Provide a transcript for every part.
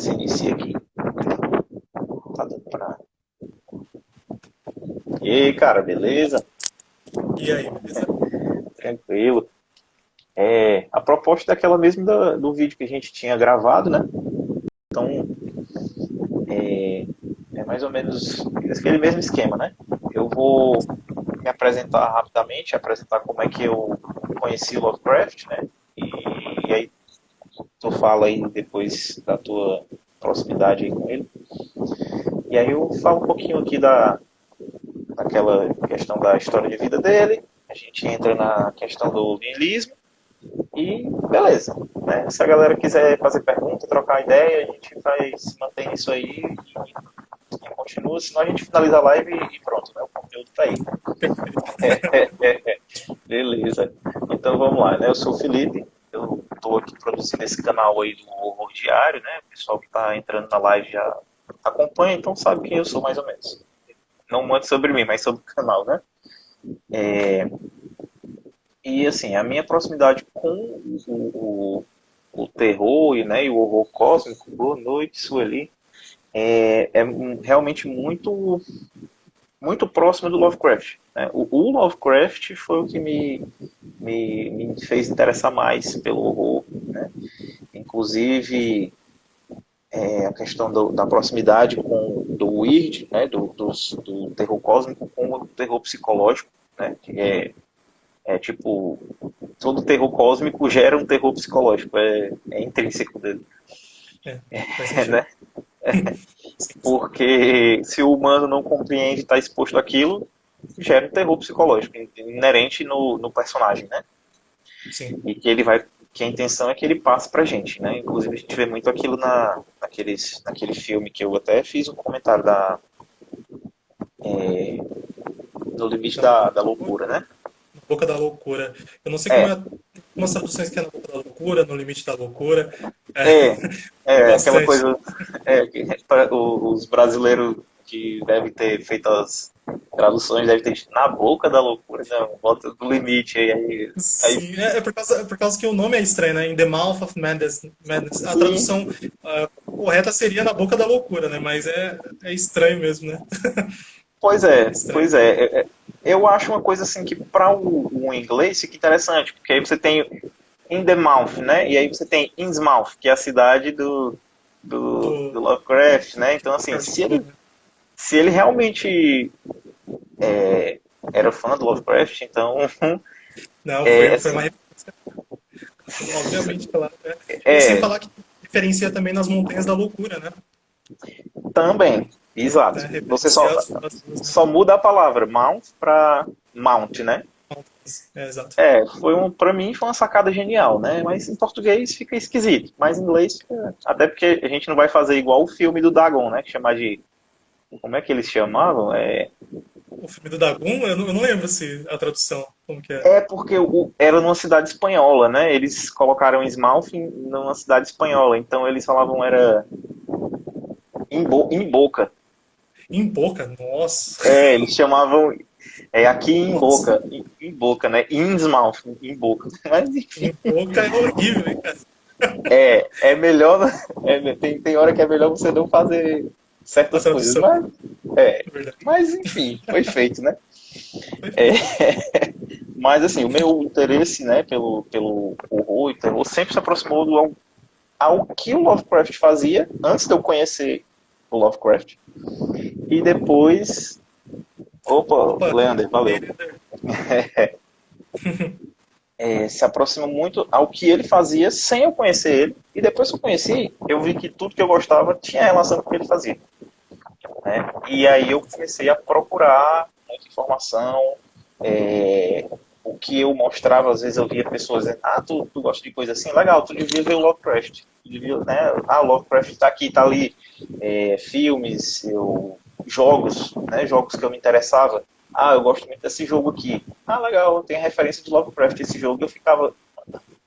se inicia aqui. Tá dando pra... E aí, cara, beleza? E aí, beleza? Tranquilo. A proposta é aquela mesmo do vídeo que a gente tinha gravado, né? Então, é mais ou menos aquele mesmo esquema, né? Eu vou me apresentar rapidamente, apresentar como é que eu conheci o Lovecraft, né? E aí tu fala aí depois da tua proximidade aí com ele. E aí eu falo um pouquinho aqui daquela questão da história de vida dele, a gente entra na questão do niilismo e beleza. Né? Se a galera quiser fazer pergunta, trocar ideia, a gente vai se manter nisso aí e continua, senão a gente finaliza a live e pronto, né? O conteúdo tá aí. Perfeito. Beleza. Então vamos lá, né? Eu sou o Felipe, eu estou aqui produzindo esse canal aí do Horror Diário, né? O pessoal que está entrando na live já acompanha, então sabe quem eu sou mais ou menos. Não muito sobre mim, mas sobre o canal, né? E assim, a minha proximidade com o terror né, e o horror cósmico, boa noite, Sueli, é realmente muito próximo do Lovecraft. Né? O Lovecraft foi o que me fez interessar mais pelo horror. Né? Inclusive, a questão da proximidade do Weird, né? Do terror cósmico com o terror psicológico, né? Que é tipo, todo terror cósmico gera um terror psicológico, é intrínseco dele, É, faz sentido. né? Sim, sim. Porque se o humano não compreende e está exposto àquilo, gera um terror psicológico inerente no personagem, né? Sim. E que a intenção é que ele passe pra gente, né? Inclusive a gente vê muito aquilo naquele filme que eu até fiz um comentário no limite Na boca da da loucura. loucura, né? Na boca da loucura. Eu não sei como É, é. Algumas traduções que é na boca da loucura, no limite da loucura. É, é, tem aquela bastante. coisa, os brasileiros que devem ter feito as traduções devem ter dito na boca da loucura, não, bota do limite aí Sim, é por causa que o nome é estranho, né? In the Mouth of Madness. A sim, tradução correta seria na boca da loucura, né? Mas é estranho mesmo, né? pois É é, estranho. pois é, eu acho uma coisa assim que para o inglês fica interessante, porque aí você tem in the mouth, né? E aí você tem Innsmouth, que é a cidade do Do Lovecraft, né? Então assim, Lovecraft Country, né? se ele realmente era fã do Lovecraft, então Não, foi uma assim, obviamente, claro, né? E sem é falar que diferencia também nas montanhas da loucura, né? também, É, exato. Você referenciar as duas, né? só muda a palavra mount para mount, né? É, exato. Para mim foi uma sacada genial, né? Mas em português fica esquisito, mas em inglês até porque a gente não vai fazer igual o filme do Dagon, né? Que chama de como é que eles chamavam? O filme do Dagon, eu não lembro se a tradução, como que é. É porque era numa cidade espanhola, né? Eles colocaram Esmalfi numa cidade espanhola, então eles falavam era em Boca. Em Boca, nossa, Eles chamavam aqui em nossa. Boca, em Boca, né? Innsmouth, em Boca. Mas enfim, Em Boca é horrível, hein, cara? é melhor, tem hora que é melhor você não fazer A certas coisas, tradução, é, é verdade. mas enfim, foi feito, né? Foi É, feito. mas assim, o meu interesse, né, pelo horror e terror sempre se aproximou ao que o Lovecraft fazia antes de eu conhecer o Lovecraft. E depois. Opa, Opa, Leander, valeu. Leander. Se aproxima muito ao que ele fazia sem eu conhecer ele. E depois que eu conheci, eu vi que tudo que eu gostava tinha relação com o que ele fazia. Né? E aí eu comecei a procurar muita informação. é, o que eu mostrava, às vezes eu via pessoas dizendo, tu gosta de coisa assim? Legal, tu devia ver o Lovecraft. Tu devia, né? O Lovecraft tá aqui, tá ali. Filmes, jogos, né? Jogos que eu me interessava. Eu gosto muito desse jogo aqui. Legal, tem a referência de Lovecraft esse jogo. Eu ficava,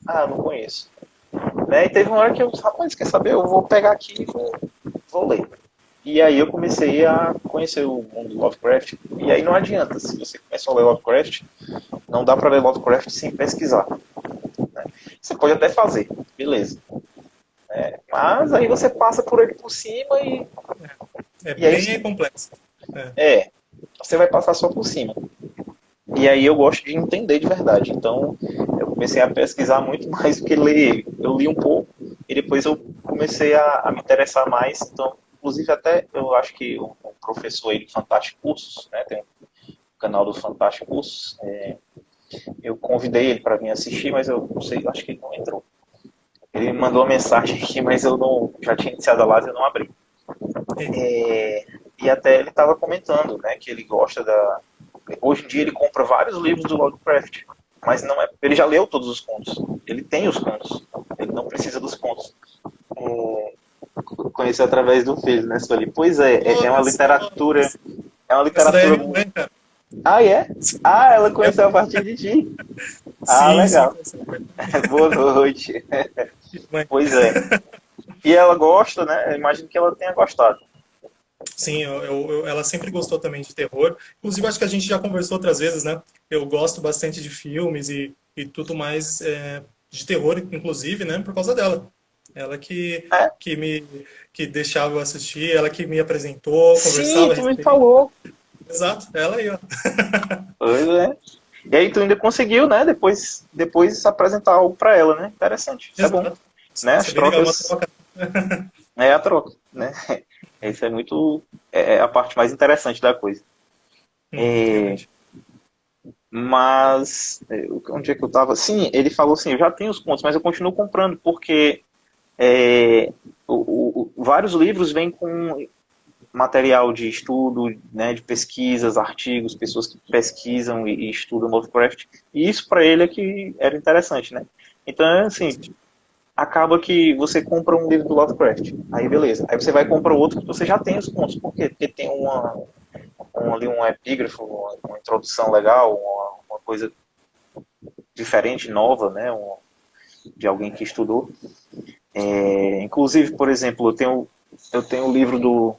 não conheço. Né? E teve uma hora que eu, rapaz, quer saber? Eu vou pegar aqui e vou ler. E aí eu comecei a conhecer o mundo do Lovecraft. E aí não adianta, se você começa a ler Lovecraft, não dá para ler Lovecraft sem pesquisar. Né? Você pode até fazer, beleza. Mas aí você passa por ele por cima É e aí bem complexo. É. você vai passar só por cima. E aí eu gosto de entender de verdade. Então eu comecei a pesquisar muito mais do que ler ele. Eu li um pouco e depois eu comecei a me interessar mais. Então, inclusive até eu acho que o professor aí do Fantástico Cursos, né, tem um canal do Fantástico Cursos, eu convidei ele para vir assistir, mas eu não sei, acho que ele não entrou. Ele me mandou uma mensagem aqui, mas eu não, já tinha iniciado a live e eu não abri. Eita. E até ele estava comentando, né, que ele gosta da. Hoje em dia ele compra vários livros do Lovecraft, mas não é. Ele já leu todos os contos. Ele tem os contos. Ele não precisa dos contos. Conheceu através do filho, né, Sueli? Pois é uma Olha só. literatura. É uma Essa daí é literatura minha mãe, cara. Ah, é? Ah, ela É, conheceu a partir de ti. Ah, sim, sim. legal. Boa noite. Mãe. Pois é. E ela gosta, né? Eu imagino que ela tenha gostado. Sim, ela sempre gostou também de terror. Inclusive, acho que a gente já conversou outras vezes, né? Eu gosto bastante de filmes e tudo mais de terror, inclusive, né? Por causa dela. Ela É? que deixava eu assistir, ela que me apresentou, Sim, conversava a tu me respeito. falou. Exato, ela aí, ó. Pois é. E aí tu ainda conseguiu, né? Depois apresentar algo pra ela, né? Interessante. Isso é bom. Exato. Né? Isso As é bem legal, uma trocas troca. é a troca, né? Isso é muito. É a parte mais interessante da coisa. Realmente. Mas. Onde é que eu tava? Sim, ele falou assim: eu já tenho os contos, mas eu continuo comprando, porque é, vários livros vêm com material de estudo, né, de pesquisas, artigos, pessoas que pesquisam e estudam Lovecraft, e isso para ele é que era interessante, né? Então, assim, acaba que você compra um livro do Lovecraft, aí beleza, aí você vai comprar outro que você já tem os contos, por quê? Porque tem ali um epígrafo, uma introdução legal, uma coisa diferente, nova, né, de alguém que estudou. Inclusive, por exemplo, eu tenho o livro do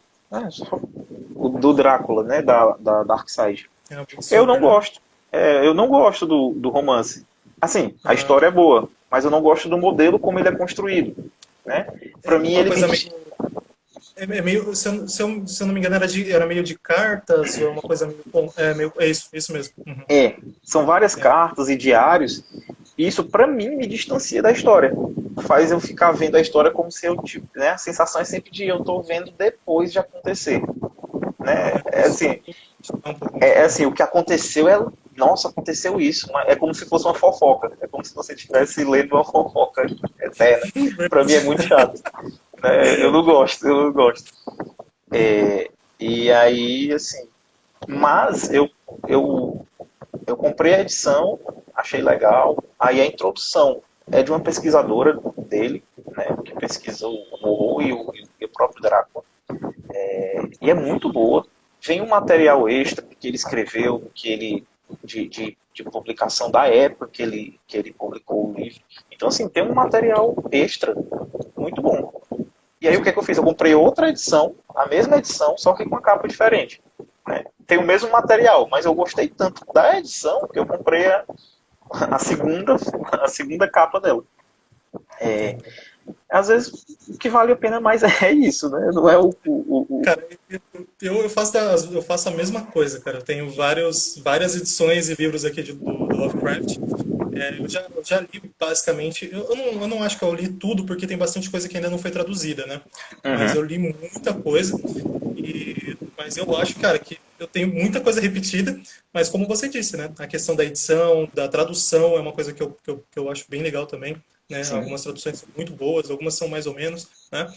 Drácula, né, da Darkseid. É um Eu não super, né? gosto. Eu não gosto do romance. Assim, a Ah, história é boa, mas eu não gosto do modelo como ele é construído, né? Para é mim uma ele me coisa diz, meio. É meio se eu não me engano, era meio de cartas, ou uma coisa meio. É isso mesmo. Uhum. são várias É. cartas e diários. E isso para mim me distancia da história. Faz eu ficar vendo a história como se eu, tipo, né? A sensação é sempre de eu tô vendo depois de acontecer, né? É Isso assim, é um pouco É, muito é bom. assim, o que aconteceu nossa, aconteceu isso. É como se fosse uma fofoca. É como se você estivesse lendo uma fofoca eterna. Pra mim é muito chato. Né? Eu não gosto, eu não gosto. E aí, assim, mas eu comprei a edição, achei legal. Aí a introdução é de uma pesquisadora dele, né, que pesquisou o horror e o próprio Drácula. E é muito boa. Vem um material extra que ele escreveu, de publicação da época que ele publicou o livro. Então, assim, tem um material extra muito bom. E aí, o que é que eu fiz? Eu comprei outra edição, a mesma edição, só que com a capa diferente. Né? Tem o mesmo material, mas eu gostei tanto da edição que eu comprei a segunda, a segunda capa dela. Às vezes, o que vale a pena mais é isso, né? Não é o. Cara, eu faço a mesma coisa, cara. Eu tenho várias edições e livros aqui do Lovecraft. Eu já li basicamente. Eu não acho que eu li tudo, porque tem bastante coisa que ainda não foi traduzida, né? Mas eu Uhum. li muita coisa. Mas eu acho, cara, que eu tenho muita coisa repetida. Mas como você disse, né? A questão da edição, da tradução é uma coisa que eu acho bem legal também. Né? Sim. Algumas traduções são muito boas, algumas são mais ou menos. Né?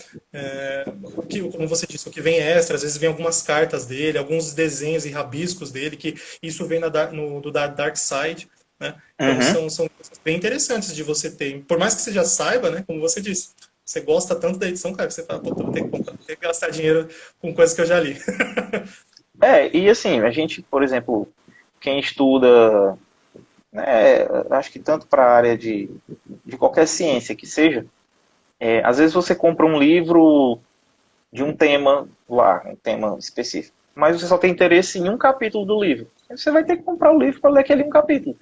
Como você disse, o que vem extra, às vezes vem algumas cartas dele, alguns desenhos e rabiscos dele, que isso vem do Dark Side. Né? Então Uhum. são coisas bem interessantes de você ter. Por mais que você já saiba, né, como você disse, você gosta tanto da edição, cara, que você fala, pô, eu vou ter que comprar, vou ter que gastar dinheiro com coisas que eu já li. E assim, a gente, por exemplo, quem estuda, né, acho que tanto para a área de qualquer ciência que seja, às vezes você compra um livro de um tema lá, um tema específico, mas você só tem interesse em um capítulo do livro. Aí você vai ter que comprar o livro para ler aquele um capítulo.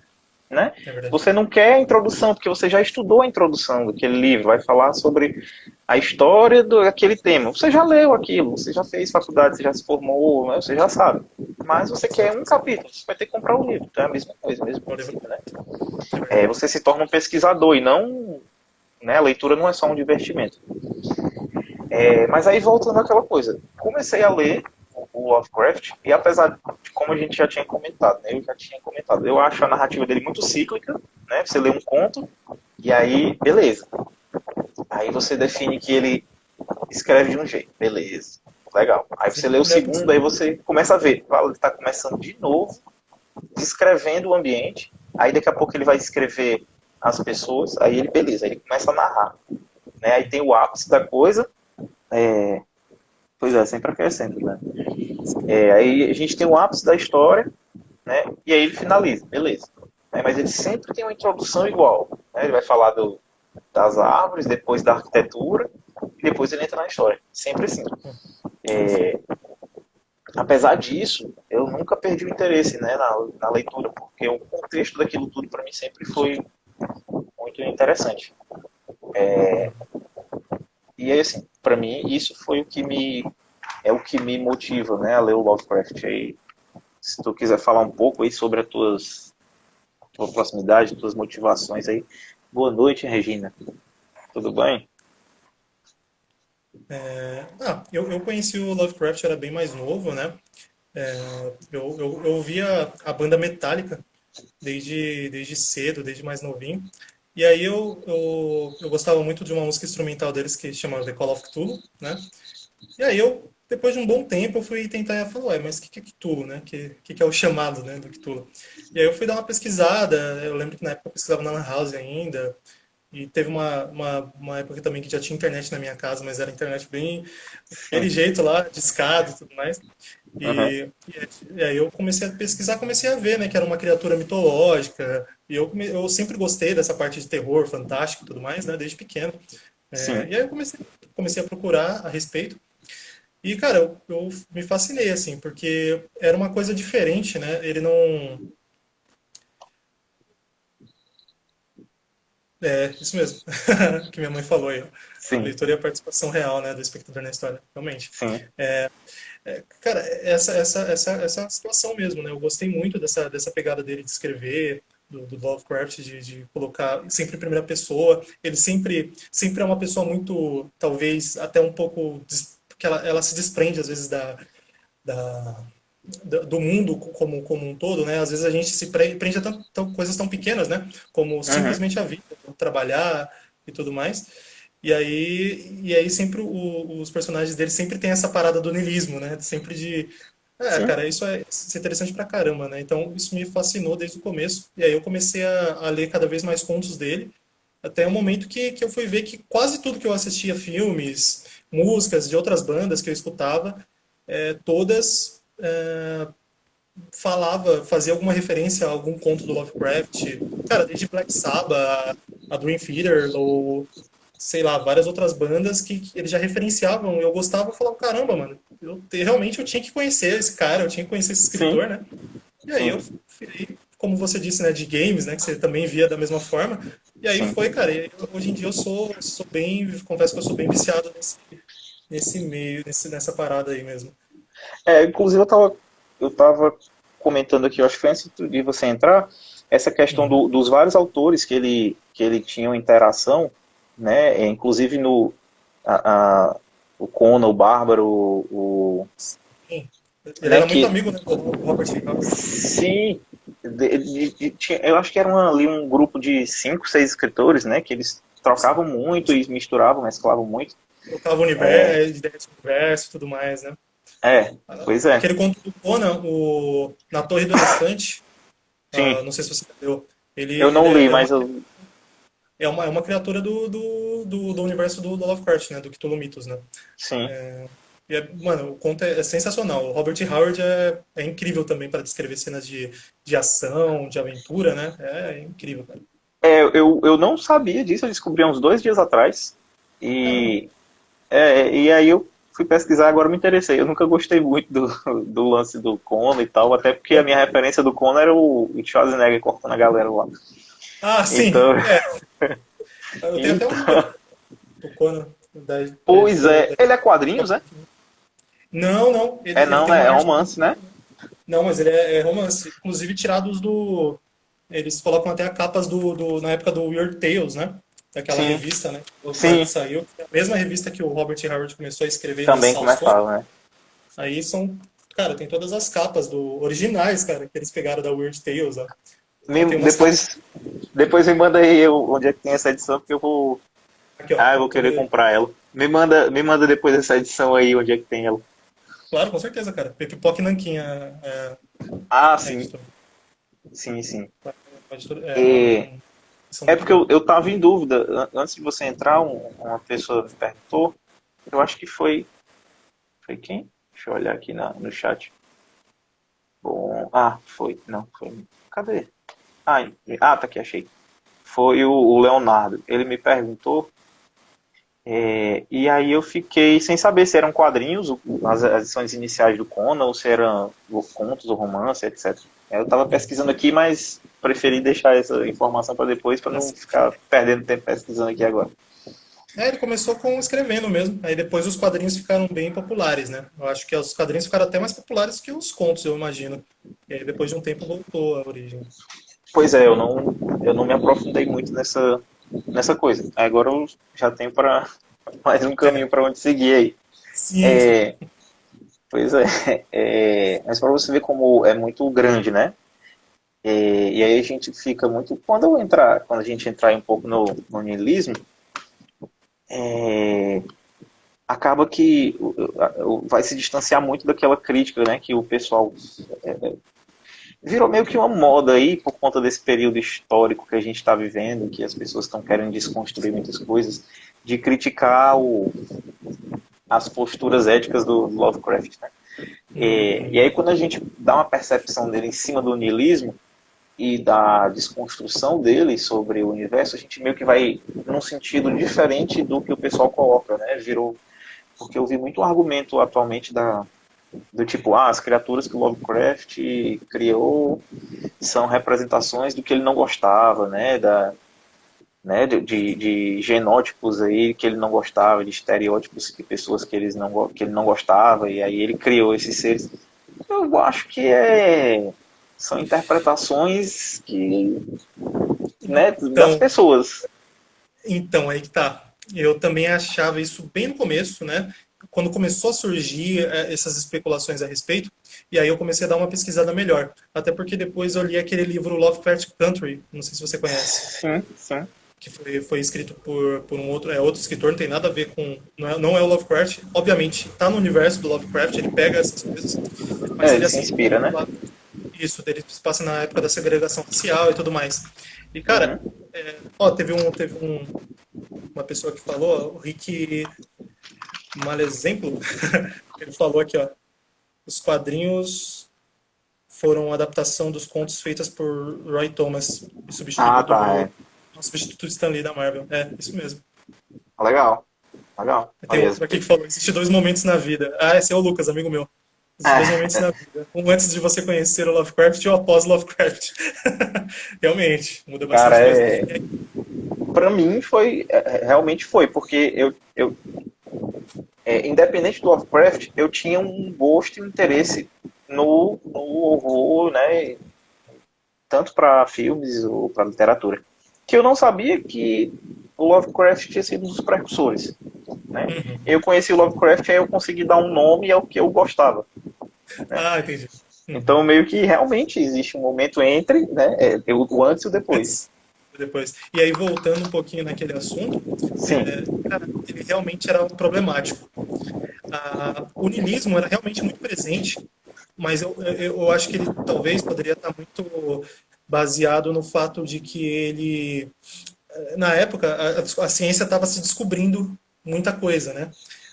né? É verdade. Você não quer a introdução, porque você já estudou a introdução daquele livro, vai falar sobre a história daquele tema. Você já leu aquilo, você já fez faculdade, você já se formou, né? Você já sabe. Mas você quer um capítulo, você vai ter que comprar o livro. Então é a mesma coisa, o mesmo O livro, princípio, né? é verdade. Você se torna um pesquisador e não, né? A leitura não é só um divertimento. Mas aí voltando àquela coisa, comecei a ler o Lovecraft e apesar de como a gente já tinha comentado, né, eu já tinha comentado, eu acho a narrativa dele muito cíclica, né? Você lê um conto e aí, beleza. Aí você define que ele escreve de um jeito, beleza, legal. Aí você lê o segundo, aí você começa a ver, ele está começando de novo, descrevendo o ambiente, aí daqui a pouco ele vai descrever as pessoas, aí ele, beleza, aí ele começa a narrar. Né? Aí tem o ápice da coisa, pois é, sempre acrescenta, né? Aí a gente tem o ápice da história, né? E aí ele finaliza, beleza. Mas ele sempre tem uma introdução igual. Né? Ele vai falar das árvores, depois da arquitetura, e depois ele entra na história. Sempre assim. Apesar disso, eu nunca perdi o interesse, né, na leitura, porque o contexto daquilo tudo para mim sempre foi muito interessante. E aí, assim, para mim, isso foi o que me motiva, né, a ler o Lovecraft. Aí, se tu quiser falar um pouco aí sobre tua proximidade, tuas motivações aí. Boa noite, Regina. Tudo bem? Eu conheci o Lovecraft, era bem mais novo, né? Eu ouvia a banda Metallica desde cedo, desde mais novinho. E aí eu gostava muito de uma música instrumental deles que chama The Call of Cthulhu, né? E aí depois de um bom tempo, eu fui tentar falar, ué, mas o que é Cthulhu, né? Que é o chamado, né, do Cthulhu? E aí eu fui dar uma pesquisada, eu lembro que na época eu pesquisava na Lan House ainda, e teve uma época também que já tinha internet na minha casa, mas era internet bem aquele Sim. jeito lá, discado e tudo mais. Uhum. E aí eu comecei a pesquisar, comecei a ver, né, que era uma criatura mitológica, e eu sempre gostei dessa parte de terror, fantástico e tudo mais, né, desde pequeno. Sim. E aí eu comecei a procurar a respeito, e, cara, eu me fascinei, assim, porque era uma coisa diferente, né, ele não... Isso mesmo, que minha mãe falou aí, ó. A Sim. leitura e a participação real, né, do espectador na história, realmente. Sim. Cara, essa situação mesmo, né? Eu gostei muito dessa pegada dele de escrever, do Lovecraft, de colocar sempre em primeira pessoa. Ele sempre é uma pessoa muito, talvez, até um pouco, que ela se desprende, às vezes, da, do mundo como um todo, né? Às vezes a gente se prende a coisas tão pequenas, né? Como Uhum. simplesmente a vida, trabalhar e tudo mais. E aí sempre os personagens dele sempre tem essa parada do niilismo, né? Sempre de, Sim. cara, isso é interessante pra caramba, né? Então isso me fascinou desde o começo. E aí eu comecei a ler cada vez mais contos dele, até o momento que eu fui ver que quase tudo que eu assistia, filmes, músicas de outras bandas que eu escutava, todas fazia alguma referência a algum conto do Lovecraft. Cara, desde Black Sabbath, a Dream Theater, ou sei lá, várias outras bandas que eles já referenciavam. Eu gostava e falava, caramba, mano, realmente eu tinha que conhecer esse cara, eu tinha que conhecer esse Sim. escritor, né? E aí eu Sim. fui, como você disse, né, de games, né, que você também via da mesma forma. E aí Sim. foi, cara, hoje em dia eu sou bem, confesso que eu sou bem viciado nesse meio, nessa parada aí mesmo. Inclusive eu tava comentando aqui, eu acho que foi antes de você entrar, essa questão Uhum. dos vários autores que ele tinha uma interação, né? Inclusive a, a- o Conan, o Bárbaro, Sim. Ele né? era muito Que amigo, né, do Robert E. Howard. sim, eu acho que era ali um grupo de cinco, seis escritores, né? Que eles trocavam muito e misturavam, mesclavam muito. Tocava o universo, ideia de universo e tudo mais, né? Pois é. Aquele conto do Conan, Na Torre do Elefante, Sim, não sei se você leu, ele, eu ele não li, é uma, mas eu. criatura do universo do Lovecraft, né? Do Cthulhu Mythos, né? Sim. Mano, o conto é sensacional. O Robert Howard é incrível também para descrever cenas de ação, de aventura, né? É incrível, cara. Eu não sabia disso, eu descobri há uns 2 dias atrás. Caramba. E, e aí eu fui pesquisar, agora me interessei. Eu nunca gostei muito do lance do Conan e tal, até porque a minha referência do Conan era o Schwarzenegger cortando a galera lá. Ah, sim. Então, Eu tenho até um livro aqui então do Conan. Da, pois é, da- ele é quadrinhos, é? Não, não. É Ele não, tem né? uma É arte. romance, né? Não, mas ele é romance. Inclusive tirados do. Eles colocam até capas na época do Weird Tales, né? Daquela Sim, revista, né? O Lovecraft sim, saiu. É a mesma revista que o Robert Howard começou a escrever de também Salstorm. começava, né? Aí são. Cara, tem todas as capas originais, cara, que eles pegaram da Weird Tales, ó. Então tem umas capas Depois me manda aí onde é que tem essa edição, porque eu vou. aqui, ó. Ah, eu Eu vou tô querer vendo. comprar ela. Me manda depois essa edição aí, onde é que tem ela. Claro, com certeza, cara. Pipoca e Nanquim Ah, a sim, editora. sim, sim. É E edição é muito porque boa. eu tava em dúvida. Antes de você entrar, uma pessoa me perguntou. Eu acho que foi. Foi quem? Deixa eu olhar aqui no chat. Bom, foi. Não, foi. Cadê? Tá aqui, achei. Foi o Leonardo. Ele me perguntou. E aí eu fiquei sem saber se eram quadrinhos, as edições iniciais do Conan, ou se eram contos ou romance, etc. Eu estava pesquisando aqui, mas preferi deixar essa informação para depois, para não Mas, ficar perdendo tempo pesquisando aqui agora. ele começou com escrevendo mesmo. Aí depois os quadrinhos ficaram bem populares, né? Eu acho que os quadrinhos ficaram até mais populares que os contos, eu imagino. E aí depois de um tempo voltou à origem. Pois é, eu não me aprofundei muito nessa coisa. Agora eu já tenho para mais um caminho É, para onde seguir aí. sim, sim. É, pois é, mas para você ver como é muito grande, né? E aí a gente fica muito. Quando a gente entrar um pouco no niilismo, é, acaba que vai se distanciar muito daquela crítica, né? Que o pessoal virou meio que uma moda aí por conta desse período histórico que a gente está vivendo, que as pessoas estão querendo desconstruir muitas coisas, de criticar as posturas éticas do Lovecraft, né? E aí Uhum. quando a gente dá uma percepção dele em cima do niilismo e da desconstrução dele sobre o universo, a gente meio que vai num sentido diferente do que o pessoal coloca, né? Virou porque eu vi muito argumento atualmente do tipo, as criaturas que o Lovecraft criou são representações do que ele não gostava, né? De genótipos aí que ele não gostava, de estereótipos de pessoas que ele não gostava, e aí ele criou esses seres. Eu acho que são interpretações né, das Então, pessoas. então, aí que tá. Eu também achava isso bem no começo, né? Quando começou a surgir essas especulações a respeito, e aí eu comecei a dar uma pesquisada melhor. Até porque depois eu li aquele livro Lovecraft Country, não sei se você conhece, Sim, sim. que foi escrito por um outro escritor, não tem nada a ver com. Não é o Lovecraft, obviamente, está no universo do Lovecraft, ele pega essas coisas, mas ele Ele se assim, inspira, né? isso, ele se passa na época da segregação racial e tudo mais. E, cara, Uhum. uma pessoa que falou, o Rick Malexemplo, ele falou aqui, ó, os quadrinhos foram adaptação dos contos feitas por Roy Thomas, e Tá, é. substituto do Stan Lee da Marvel. É, isso mesmo. Legal, legal. Tem Olha, outro aqui que falou, existe dois momentos na vida. Ah, esse é o Lucas, amigo meu. Existem dois momentos na vida. Um antes de você conhecer o Lovecraft e o após Lovecraft. Realmente, muda cara, bastante coisa. para mim realmente foi, porque independente do Lovecraft, eu tinha um gosto e um interesse no horror, né, tanto para filmes ou para literatura, que eu não sabia que o Lovecraft tinha sido um dos precursores, né? Uhum. Eu conheci o Lovecraft, aí eu consegui dar um nome ao que eu gostava, né? Ah, entendi. Uhum. Então meio que realmente existe um momento entre, né, o antes e o depois. Antes, depois. E aí, voltando um pouquinho naquele assunto, Sim. cara, ele realmente era problemático. O niilismo era realmente muito presente, mas eu acho que ele talvez poderia estar muito baseado no fato de que ele, na época, a ciência estava se descobrindo muita coisa, né?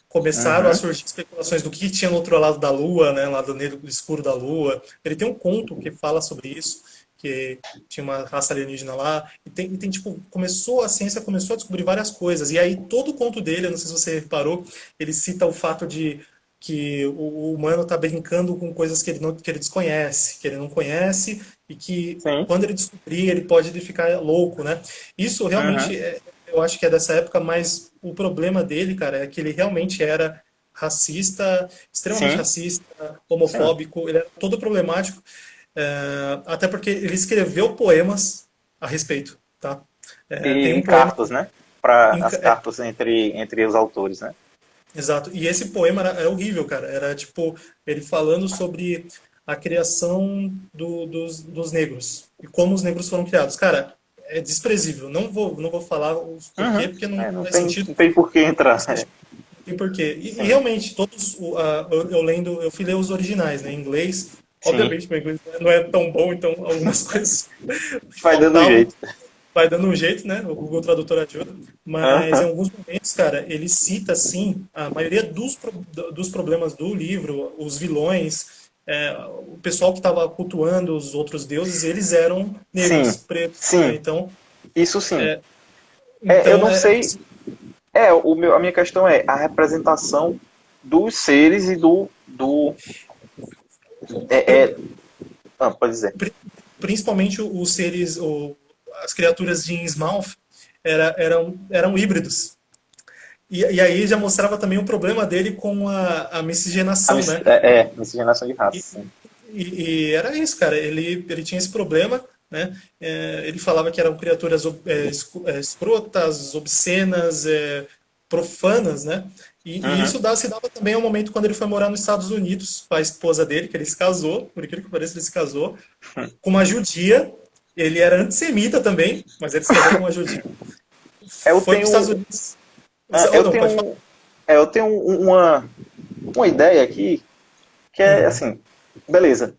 Começaram a Uhum. surgir especulações do que tinha no outro lado da Lua, né? Lado negro escuro da Lua. Ele tem um conto que fala sobre isso, que tinha uma raça alienígena lá. E tem, tipo, a ciência começou a descobrir várias coisas. E aí todo o conto dele, eu não sei se você reparou, ele cita o fato de que o humano está brincando com coisas que ele, não, que ele desconhece, que ele não conhece, e que Sim. quando ele descobrir, ele pode ficar louco, né? Isso Uhum. realmente, eu acho que é dessa época, mas o problema dele, cara, é que ele realmente era racista, extremamente Sim, racista, sim. homofóbico, ele era todo problemático, até porque ele escreveu poemas a respeito, tá? Tem E um poema, cartas, né? Para em- as é, cartas entre os autores, né? exato, e esse poema era horrível, cara, era tipo, ele falando sobre a criação dos negros, e como os negros foram criados. Cara, é desprezível, não vou falar os porquê, Uhum. porque não É, não faz tem, sentido. não tem por que entrar. É, Tem porquê. E sim, realmente, todos, eu fui ler os originais, né, em inglês. sim. Obviamente, meu inglês não é tão bom, então algumas coisas Vai dando um faltavam. jeito. Vai dando um jeito, né? O Google Tradutor ajuda. Mas em Aham. alguns momentos, cara, ele cita, assim, a maioria dos problemas do livro, os vilões, o pessoal que estava cultuando os outros deuses, eles eram negros, Sim, pretos, né? sim. Então, Isso sim. Eu então não sei. A minha questão é a representação dos seres e pode dizer. pri- principalmente os seres, as criaturas de Innsmouth eram híbridos. E aí já mostrava também o problema dele com a miscigenação, né? Miscigenação de E, raça. Sim. e era isso, cara. Ele tinha esse problema, né? Ele falava que eram criaturas escrotas, obscenas, profanas, né? E Uhum. isso se dava também ao momento quando ele foi morar nos Estados Unidos com a esposa dele, que ele se casou, por incrível que pareça, ele se casou com uma judia. Ele era antissemita também, mas ele se casou com uma judia. Eu Foi para os Estados tenho, Unidos. Oh, eu não, pode falar. tenho, eu tenho uma ideia aqui que é Uhum. assim, beleza.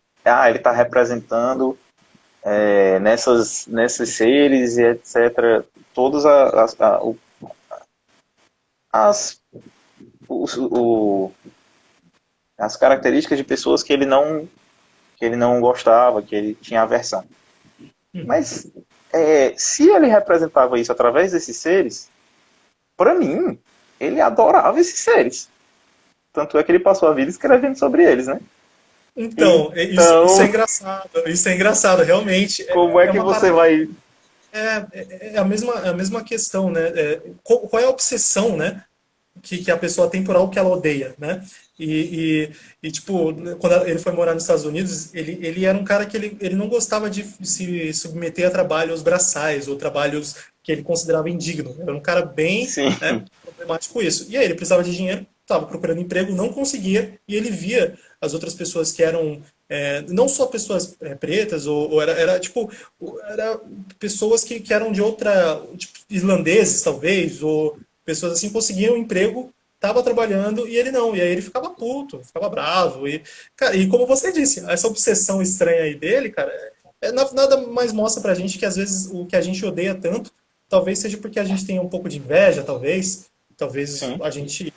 Ele está representando nesses seres e etc. Todas as, os- o- as características de pessoas que ele não gostava, que ele tinha aversão. Uhum. Mas se ele representava isso através desses seres, para mim, ele adorava esses seres. Tanto é que ele passou a vida escrevendo sobre eles, né? Então, isso é Então, engraçado. Isso é engraçado, realmente. como é É que uma você parada. vai. É a mesma questão, né? Qual é a obsessão, né? Que a pessoa tem por algo que ela odeia, né? Tipo, quando ele foi morar nos Estados Unidos, ele era um cara que ele não gostava de se submeter a trabalhos braçais ou trabalhos que ele considerava indigno. Era um cara bem, Sim, né, problemático com isso. E aí ele precisava de dinheiro, estava procurando emprego, não conseguia, e ele via as outras pessoas que eram não só pessoas pretas, ou tipo, era pessoas que eram de outra, tipo, islandeses talvez, ou pessoas assim conseguiam um emprego, tava trabalhando e ele não. E aí ele ficava puto, ficava bravo. Cara, e como você disse, essa obsessão estranha aí dele, cara, nada mais mostra pra gente que às vezes o que a gente odeia tanto, talvez seja porque a gente tenha um pouco de inveja, talvez. Talvez sim, a gente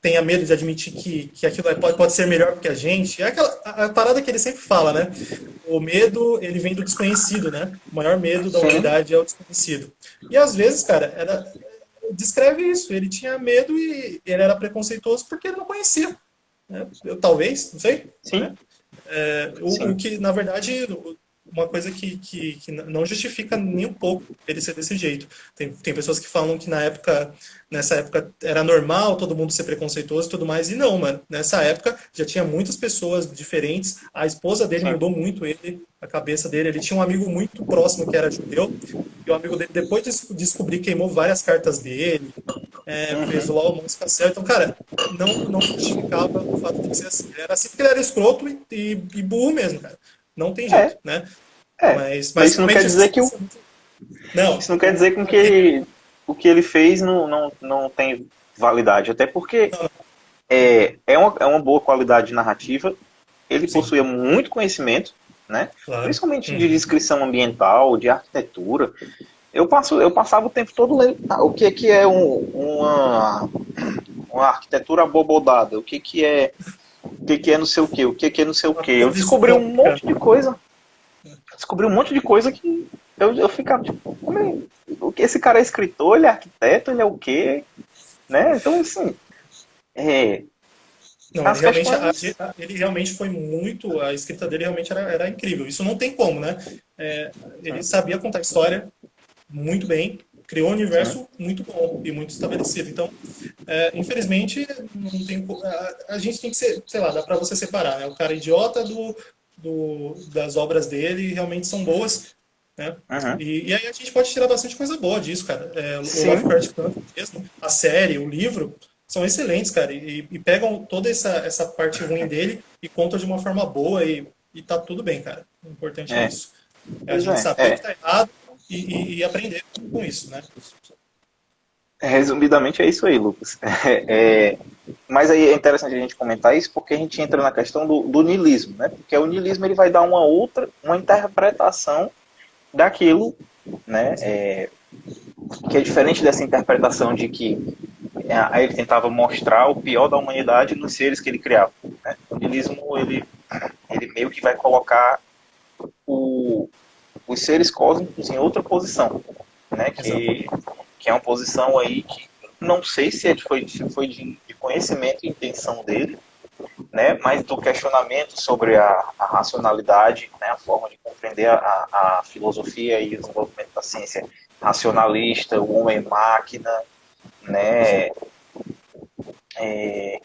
tenha medo de admitir que aquilo pode ser melhor que a gente. É a parada que ele sempre fala, né? O medo, ele vem do desconhecido, né? O maior medo da sim, humanidade é o desconhecido. E às vezes, cara, descreve isso. Ele tinha medo e ele era preconceituoso porque ele não conhecia. Né? Talvez, não sei. sim, Né? O sim. que, na verdade, uma coisa que não justifica nem um pouco ele ser desse jeito. Tem pessoas que falam que nessa época era normal todo mundo ser preconceituoso e tudo mais, e não, mano. Nessa época já tinha muitas pessoas diferentes, a esposa dele Sim. mudou muito ele, a cabeça dele. Ele tinha um amigo muito próximo que era judeu, e o amigo dele, depois de descobrir, queimou várias cartas dele, fez Uhum. lá o Monte Castelo. Então, cara, não justificava o fato de ser assim. Ele era assim porque ele era escroto e burro mesmo, cara. Não tem jeito, É, né? é. Mas Mas isso não quer realmente dizer que não, isso não quer dizer que o que ele fez não tem validade. Até porque não, é uma boa qualidade narrativa. Ele sim, possuía muito conhecimento, né? claro. Principalmente de Uhum. descrição ambiental, de arquitetura. Eu passava o tempo todo lendo o que é uma arquitetura abobodada, o que é não sei o que, o que é não sei o Uma que. Eu curva descobri um isocônica. monte de coisa. descobri um monte de coisa que eu ficava, tipo, como é, o que esse cara é escritor, ele é arquiteto, ele é o quê? Né? Então, assim, é, Não, as questões. ele realmente foi muito, a escrita dele realmente era incrível. Isso não tem como, né? É, ele Sim, sabia contar história muito bem, criou um sim. universo muito bom e muito estabelecido. Então, infelizmente, não tem, a gente tem que ser, sei lá, dá para você separar, né? O cara idiota das obras dele realmente são boas, né? Uhum. E aí a gente pode tirar bastante coisa boa disso, cara. O Sim, Lovecraft Country mesmo, a série, o livro, são excelentes, cara. E pegam toda essa parte ruim dele e contam de uma forma boa e tá tudo bem, cara. O importante é é. isso. É a Pois gente é. saber que tá errado e aprender com isso, né? Resumidamente é isso aí, Lucas. É, mas aí é interessante a gente comentar isso porque a gente entra na questão do niilismo, né? Porque o niilismo ele vai dar uma interpretação daquilo, né? Que é diferente dessa interpretação de que aí ele tentava mostrar o pior da humanidade nos seres que ele criava. Né? O niilismo ele meio que vai colocar o, os seres cósmicos em outra posição, né? Exato. Que é uma posição aí que não sei se foi de conhecimento e intenção dele, né? Mas do questionamento sobre a racionalidade, né? A forma de compreender a filosofia e o desenvolvimento da ciência racionalista, o homem-máquina, né?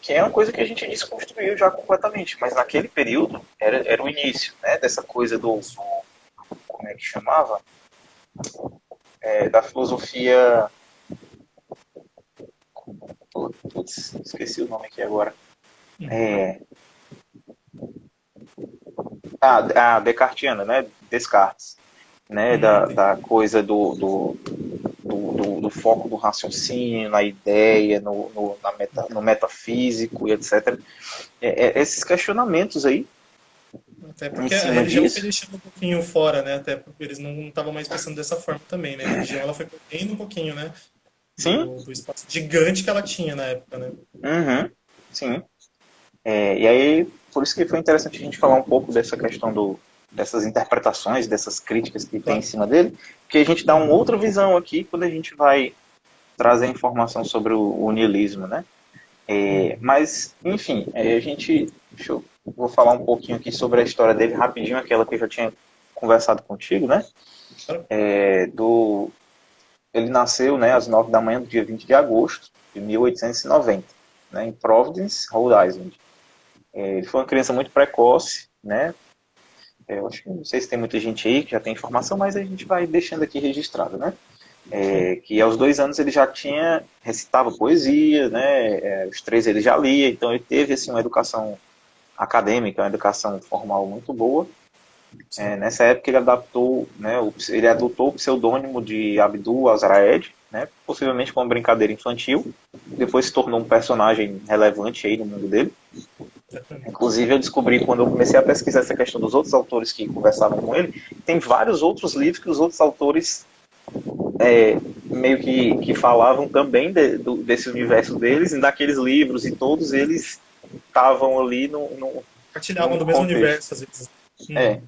Que é uma coisa que a gente desconstruiu já completamente, mas naquele período era o início, né? Dessa coisa Isso. como é que chamava? Da filosofia. Putz, esqueci o nome aqui agora. Uhum. É, a Descartiana, né? Descartes. Né? Entendi. Da coisa do foco do raciocínio, na ideia, no metafísico e etc. Esses questionamentos aí, Até em porque a cima religião foi disso, deixando um pouquinho fora, né? Até porque eles não estavam mais pensando dessa forma também, né? A religião ela foi perdendo um pouquinho, né? sim, Do espaço gigante que ela tinha na época, né? uhum, sim. E aí, por isso que foi interessante a gente falar um pouco dessa questão dessas interpretações, dessas críticas que tem em Claro. cima dele, porque a gente dá uma Uhum. outra visão aqui quando a gente vai trazer informação sobre o niilismo, né? Uhum. Mas, enfim, a gente. Vou falar um pouquinho aqui sobre a história dele rapidinho, aquela que eu já tinha conversado contigo, né? Claro. É, do, ele nasceu, né, às 9 da manhã do dia 20 de agosto de 1890, né, em Providence, Rhode Island. Ele foi uma criança muito precoce, né? Eu acho que não sei se tem muita gente aí que já tem informação, mas a gente vai deixando aqui registrado, né? Uhum. Que aos 2 anos ele já tinha recitava poesia, né? Os 3 ele já lia, então ele teve assim uma educação acadêmica, uma educação formal muito boa. Sim. Nessa época ele adaptou, né? Ele adotou o pseudônimo de Abdul Azraed, né? Possivelmente com uma brincadeira infantil. Depois se tornou um personagem relevante aí no mundo dele. Exatamente. Inclusive, eu descobri quando eu comecei a pesquisar essa questão dos outros autores que conversavam com ele, tem vários outros livros que os outros autores meio que falavam também desse universo deles, e naqueles livros, e todos eles estavam ali Partilhavam no do mesmo contexto. universo, às vezes. É, Uhum.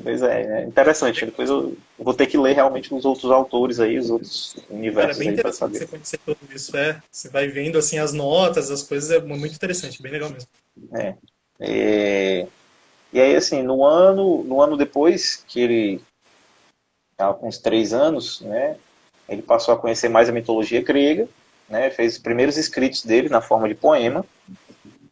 pois é interessante. Depois eu vou ter que ler realmente os outros autores aí, os outros Cara, é universos bem aí para interessante saber. você conhecer tudo isso. Você vai vendo assim as notas, as coisas, é muito interessante, bem legal mesmo. É. É, e aí, assim, no ano depois que ele estava com uns 3 anos, né, ele passou a conhecer mais a mitologia grega, né, fez os primeiros escritos dele na forma de poema.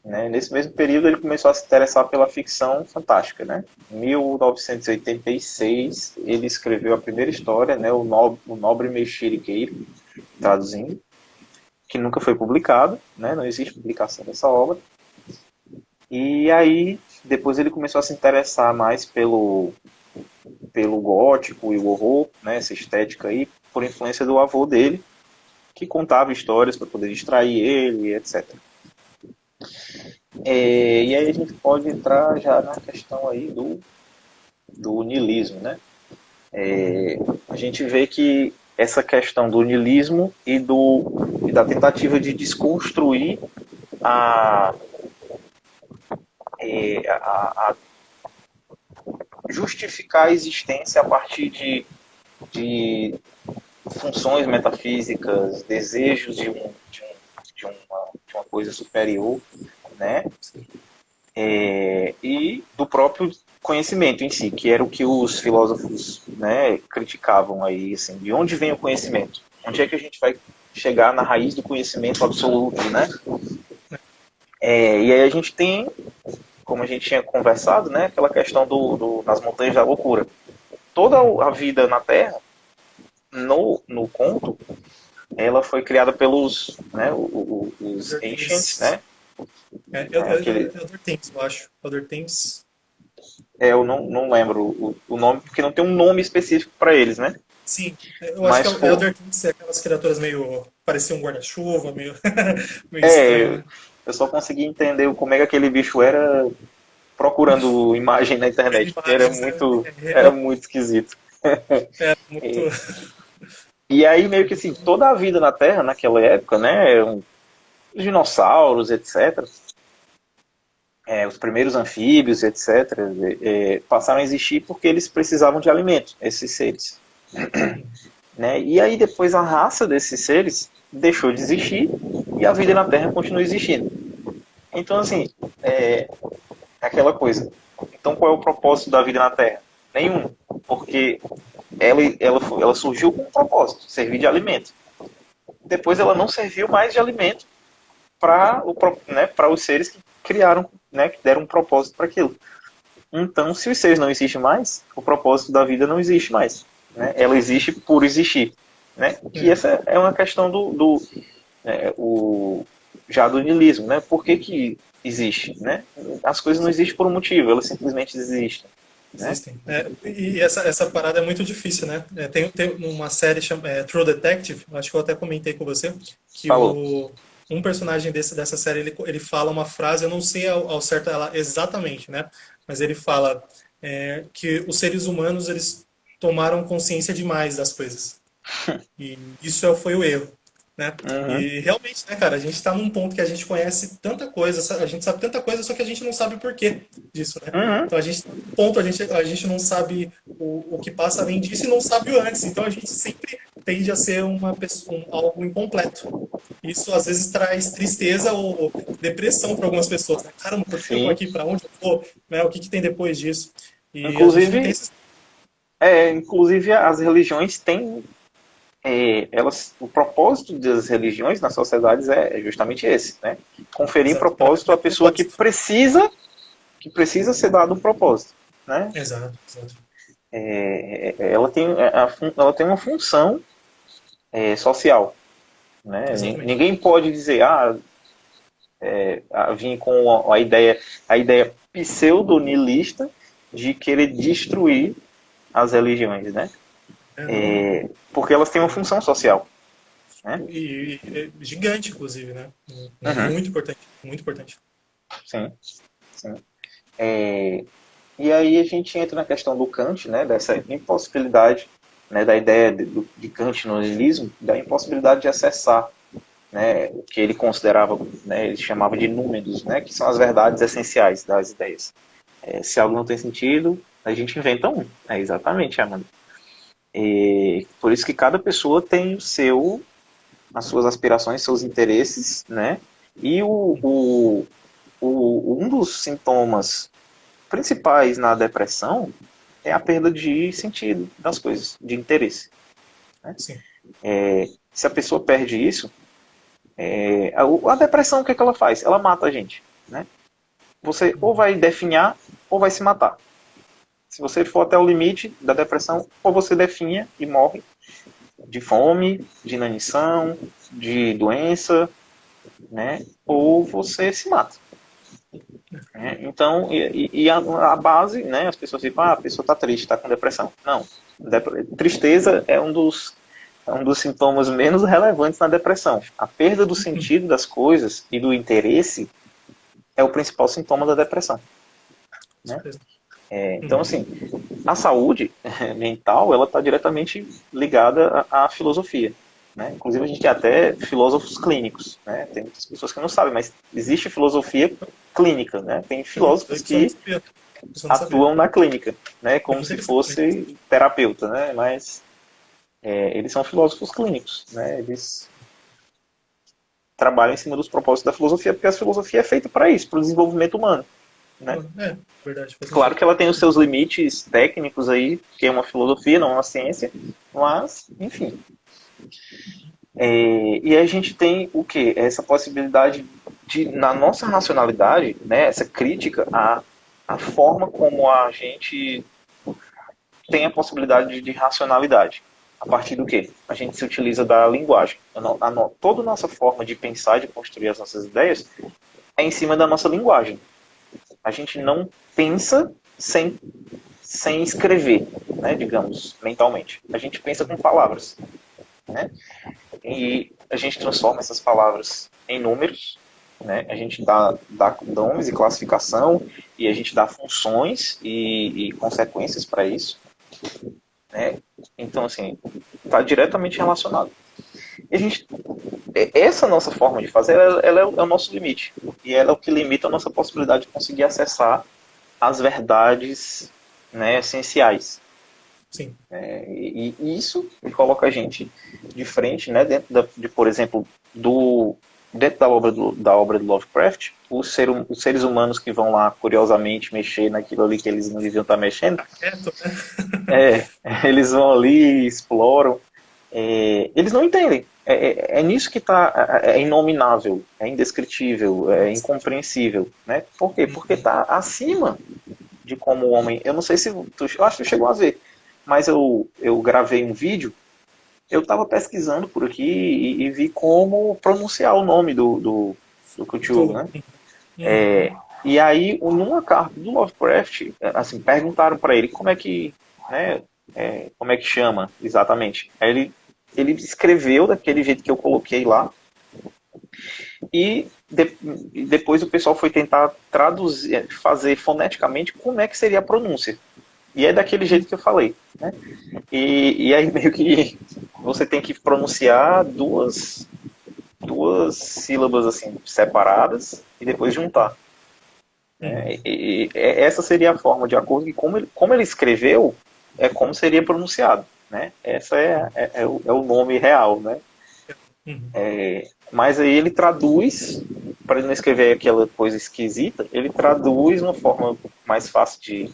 Né. Nesse mesmo período, ele começou a se interessar pela ficção fantástica. Né. Em 1986, ele escreveu a primeira história, né, o Nobre Mexeriqueiro, traduzindo, que nunca foi publicado, né, não existe publicação dessa obra. E aí, depois ele começou a se interessar mais pelo gótico e o horror, né, essa estética aí, por influência do avô dele, que contava histórias para poder distrair ele, etc. E aí a gente pode entrar já na questão aí do niilismo, né? Uhum. A gente vê que essa questão do niilismo e da tentativa de desconstruir a, a justificar a existência a partir de funções metafísicas, desejos de uma coisa superior, né? E do próprio conhecimento em si, que era o que os filósofos, né, criticavam aí, assim, de onde vem o conhecimento? Onde é que a gente vai chegar na raiz do conhecimento absoluto, né? E aí a gente tem, como a gente tinha conversado, né, aquela questão das montanhas da loucura. Toda a vida na Terra, no conto, ela foi criada pelos, né, os Ancients, né? Elder Things, eu acho. Elder Things. Eu não lembro o nome, porque não tem um nome específico para eles, né? Sim, eu acho que Mas, Elder Things é aquelas criaturas meio. Pareciam um guarda-chuva, meio, meio é, estranho. eu só consegui entender como é que aquele bicho era procurando imagem na internet, porque Imagens, né? era muito esquisito. É muito. E aí, meio que assim, toda a vida na Terra, naquela época, né, dinossauros, etc., os primeiros anfíbios, etc., passaram a existir porque eles precisavam de alimento, esses seres. Né? E aí depois a raça desses seres deixou de existir e a vida na Terra continua existindo. Então, assim, aquela coisa. Então, qual é o propósito da vida na Terra? Nenhum. Porque ela surgiu com um propósito, servir de alimento. Depois ela não serviu mais de alimento para os seres que criaram, né, que deram um propósito para aquilo. Então, se os seres não existem mais, o propósito da vida não existe mais. Né? Ela existe por existir. Né? Que essa é uma questão já do niilismo. Né? Por que existe? Né? As coisas não existem por um motivo, elas simplesmente existem. Né? Existem. E essa parada é muito difícil, né? Tem uma série chamada True Detective, acho que eu até comentei com você, que Falou. Um personagem dessa série, ele fala uma frase, eu não sei ao certo ela exatamente, né? Mas ele fala que os seres humanos, eles tomaram consciência demais das coisas. E isso foi o erro. Né? Uhum. E realmente, né, cara, a gente está num ponto que a gente conhece tanta coisa, a gente sabe tanta coisa, só que a gente não sabe o porquê disso, né? Uhum. Então a gente tá num ponto, a gente não sabe o que passa além disso e não sabe o antes. Então a gente sempre tende a ser uma pessoa, algo incompleto. Isso às vezes traz tristeza ou depressão para algumas pessoas. Né? Caramba, por que eu tô Sim. aqui? Para onde eu vou? Né? O que tem depois disso? E a gente não tem Inclusive, esses. inclusive as religiões têm o propósito das religiões nas sociedades é justamente esse, né? Conferir Exato, para propósito à pessoa propósito. que precisa ser dado um propósito, né? Exato, exato. Ela tem uma função social, né? Exatamente. Ninguém pode dizer, vir com a ideia pseudo-nihilista de querer destruir as religiões, né? Não. Porque elas têm uma função social, né? E é gigante, inclusive, né? Uhum. Muito importante, muito importante. Sim, sim. E aí a gente entra na questão do Kant, né, dessa impossibilidade, né, da ideia de Kant no niilismo, da impossibilidade de acessar, né, o que ele considerava, né, ele chamava de números, né, que são as verdades essenciais das ideias. Se algo não tem sentido, a gente inventa um. Exatamente, Amanda. Por isso que cada pessoa tem as suas aspirações, seus interesses, né, e um dos sintomas principais na depressão é a perda de sentido das coisas, de interesse. Né? Sim. Se a pessoa perde isso, a depressão, o que ela faz? Ela mata a gente. Né? Você ou vai definhar ou vai se matar. Se você for até o limite da depressão, ou você definha e morre de fome, de inanição, de doença, né? Ou você se mata. Então, a base, né, as pessoas dizem, a pessoa está triste, está com depressão. Não, tristeza é um dos sintomas menos relevantes na depressão. A perda do sentido das coisas e do interesse é o principal sintoma da depressão. Né? Então, assim, a saúde mental, ela está diretamente ligada à filosofia. né? Inclusive a gente tem até filósofos clínicos, né? Tem muitas pessoas que não sabem, mas existe filosofia clínica, né? Tem Eu filósofos isso eu não que sabia. Isso eu não sabia. atuam na clínica, né? Como Muito se interessante. fosse terapeuta, né? Mas eles são filósofos clínicos, né? Eles trabalham em cima dos propósitos da filosofia, porque a filosofia é feita para isso, para o desenvolvimento humano, né? É, verdade, faz Claro sentido. que ela tem os seus limites técnicos aí, que é uma filosofia, não uma ciência, mas, enfim. E a gente tem o quê? Essa possibilidade de, na nossa racionalidade, né, essa crítica à forma como a gente tem a possibilidade de racionalidade. A partir do quê? A gente se utiliza da linguagem. Toda a nossa forma de pensar, de construir as nossas ideias, é em cima da nossa linguagem. A gente Sim. não pensa sem escrever, né, digamos, mentalmente. A gente pensa com palavras, né? E a gente transforma essas palavras em números, né? A gente dá nomes e classificação, e a gente dá funções e consequências para isso, né? Então, assim, está diretamente relacionado. E essa nossa forma de fazer, ela é o nosso limite. E ela é o que limita a nossa possibilidade de conseguir acessar as verdades, né, essenciais. Sim. E isso coloca a gente de frente, né, por exemplo, dentro da obra do Lovecraft, os seres humanos que vão lá curiosamente mexer naquilo ali que eles não deviam estar mexendo, Tá quieto, né? é, eles vão ali, exploram, eles não entendem. É nisso que está, é inominável, é indescritível, é incompreensível, né? Por quê? Porque está acima de como o homem. Eu não sei se eu acho que tu chegou a ver, mas eu gravei um vídeo. Eu estava pesquisando por aqui e vi como pronunciar o nome do Cthulhu, Cthulhu. né? Uhum. E aí, numa carta do Lovecraft, assim, perguntaram para ele como é que, né, como é que chama exatamente. Aí ele escreveu daquele jeito que eu coloquei lá e depois o pessoal foi tentar traduzir, fazer foneticamente como é que seria a pronúncia. E é daquele jeito que eu falei, né? E aí meio que você tem que pronunciar duas sílabas assim separadas e depois juntar. Né? Uhum. Essa seria a forma, de acordo com como ele escreveu, é como seria pronunciado. Né? Essa é o nome real. Né? Uhum. Mas aí ele traduz, para ele não escrever aquela coisa esquisita, ele traduz de uma forma mais fácil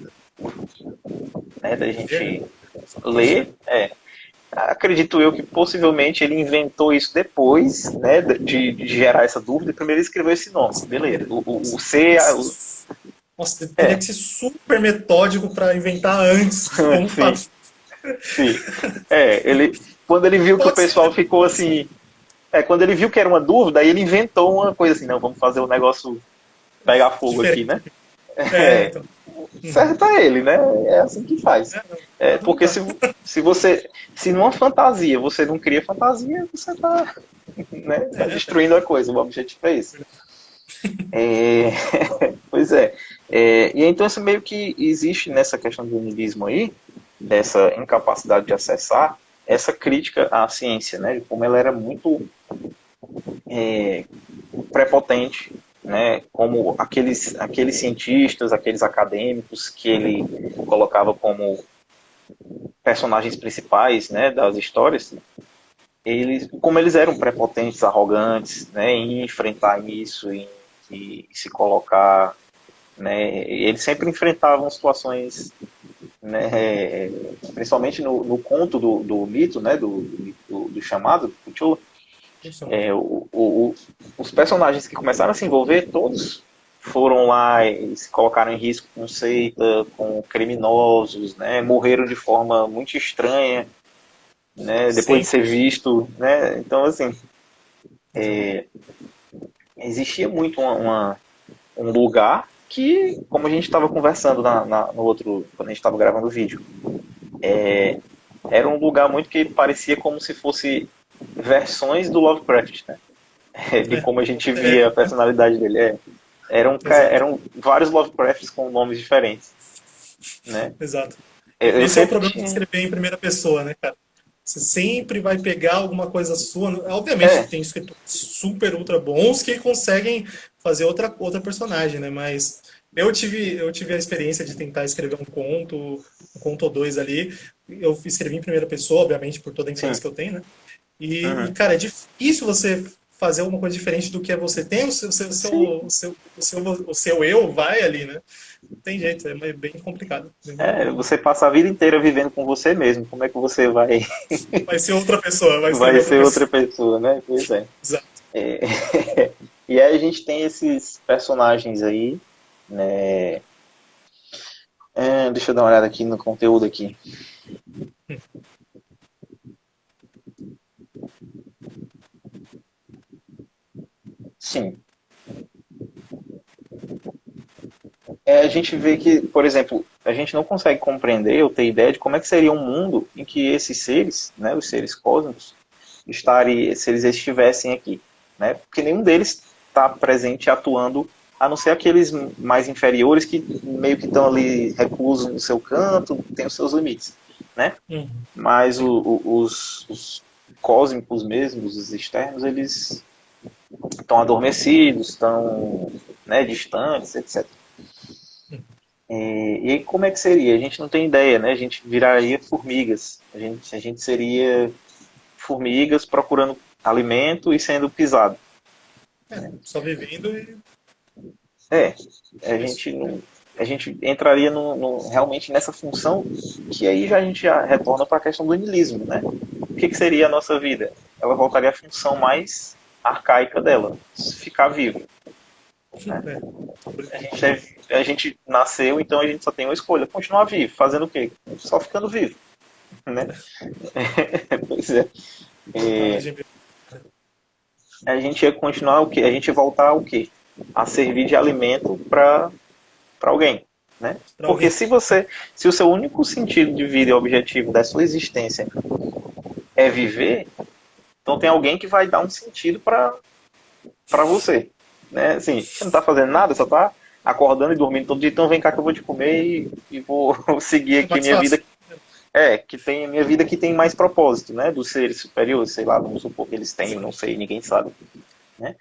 da De ver, né? gente Pronunciar. ler. Acredito eu que possivelmente ele inventou isso depois, né, de gerar essa dúvida. Primeiro ele escreveu esse nome, beleza. O C, Nossa, teria é, que ser super metódico para inventar antes de como sim, fazer. sim. Quando ele viu que o Pode ser, pessoal né? ficou Pode ser. assim, quando ele viu que era uma dúvida, aí ele inventou uma coisa assim, não, vamos fazer o negócio pegar fogo aqui, Diferente. né? É, Então. Uhum. certo é ele, né? É assim que faz. Não pode Porque mudar. se numa fantasia você não cria fantasia, você tá, né, tá Tá. destruindo a coisa. O objetivo é esse. É, pois é. E então, assim, meio que existe nessa questão do niilismo aí, dessa incapacidade de acessar, essa crítica à ciência, né? De como ela era muito prepotente, né? Como aqueles cientistas, aqueles acadêmicos que ele colocava como personagens principais, né, das histórias, como eles eram prepotentes, arrogantes, né, em enfrentar isso, em se colocar, né, eles sempre enfrentavam situações, né, principalmente no conto do mito, né, do chamado, do Cthulhu, Isso é muito. os personagens que começaram a se envolver, todos foram lá e se colocaram em risco com seita, com criminosos, né, morreram de forma muito estranha, né, depois de Sim. ser visto, né, então assim, Então. existia muito um lugar que, como a gente estava conversando no outro, quando a gente estava gravando o vídeo, era um lugar muito que parecia como se fosse versões do Lovecraft, né? De É. como a gente É, via a né? personalidade dele. Exato. Eram vários Lovecrafts com nomes diferentes, né? Exato. Eu Esse é o sempre problema de tinha. escrever em primeira pessoa, né, cara? Você sempre vai pegar alguma coisa sua. Obviamente, É, tem escritores super ultra bons que conseguem fazer outra personagem, né? Mas eu tive a experiência de tentar escrever um conto ou dois ali. Eu escrevi em primeira pessoa, obviamente, por toda a influência sim. que eu tenho, né? Uhum. Cara, é difícil você fazer alguma coisa diferente do que você tem, Sim. o seu eu vai ali, né? Não tem jeito, é bem complicado. Você passa a vida inteira vivendo com você mesmo. Como é que você vai, Vai ser outra pessoa, vai escrever vai outra ser outra pessoa. pessoa, né? Pois é. Exato. É, e aí a gente tem esses personagens aí, né? Deixa eu dar uma olhada aqui no conteúdo aqui. Sim. A gente vê que, por exemplo, a gente não consegue compreender ou ter ideia de como é que seria um mundo em que esses seres, né, os seres cósmicos, se eles estivessem aqui, né? Porque nenhum deles está presente atuando, a não ser aqueles mais inferiores que meio que estão ali reclusos no seu canto, têm os seus limites, né? Uhum. Mas Sim. os cósmicos mesmos, os externos, eles estão adormecidos, estão, né, distantes, etc. E aí como é que seria? A gente não tem ideia, né? A gente viraria formigas. A gente seria formigas procurando alimento e sendo pisado. Só vivendo e É, a é isso. gente não, a gente entraria realmente nessa função que aí já a gente já retorna para a questão do niilismo, né? O que seria a nossa vida? Ela voltaria à função mais arcaica dela, ficar vivo. Né? É, sobreviver. A gente nasceu, então a gente só tem uma escolha, continuar vivo, fazendo o quê? Só ficando vivo, né? Pois é. É, Vantagem. a gente ia continuar o quê? A gente ia voltar ao quê? A servir de alimento para alguém, né? Para Porque alguém. se o seu único sentido de vida e objetivo da sua existência é viver, então tem alguém que vai dar um sentido para você, né? Assim, você não está fazendo nada, só está acordando e dormindo todo dia, então vem cá que eu vou te comer e vou seguir É aqui mais minha vida. fácil. Que tem a minha vida que tem mais propósito, né? Dos seres superiores, sei lá, vamos supor que eles têm, não Exato. sei, ninguém sabe, né?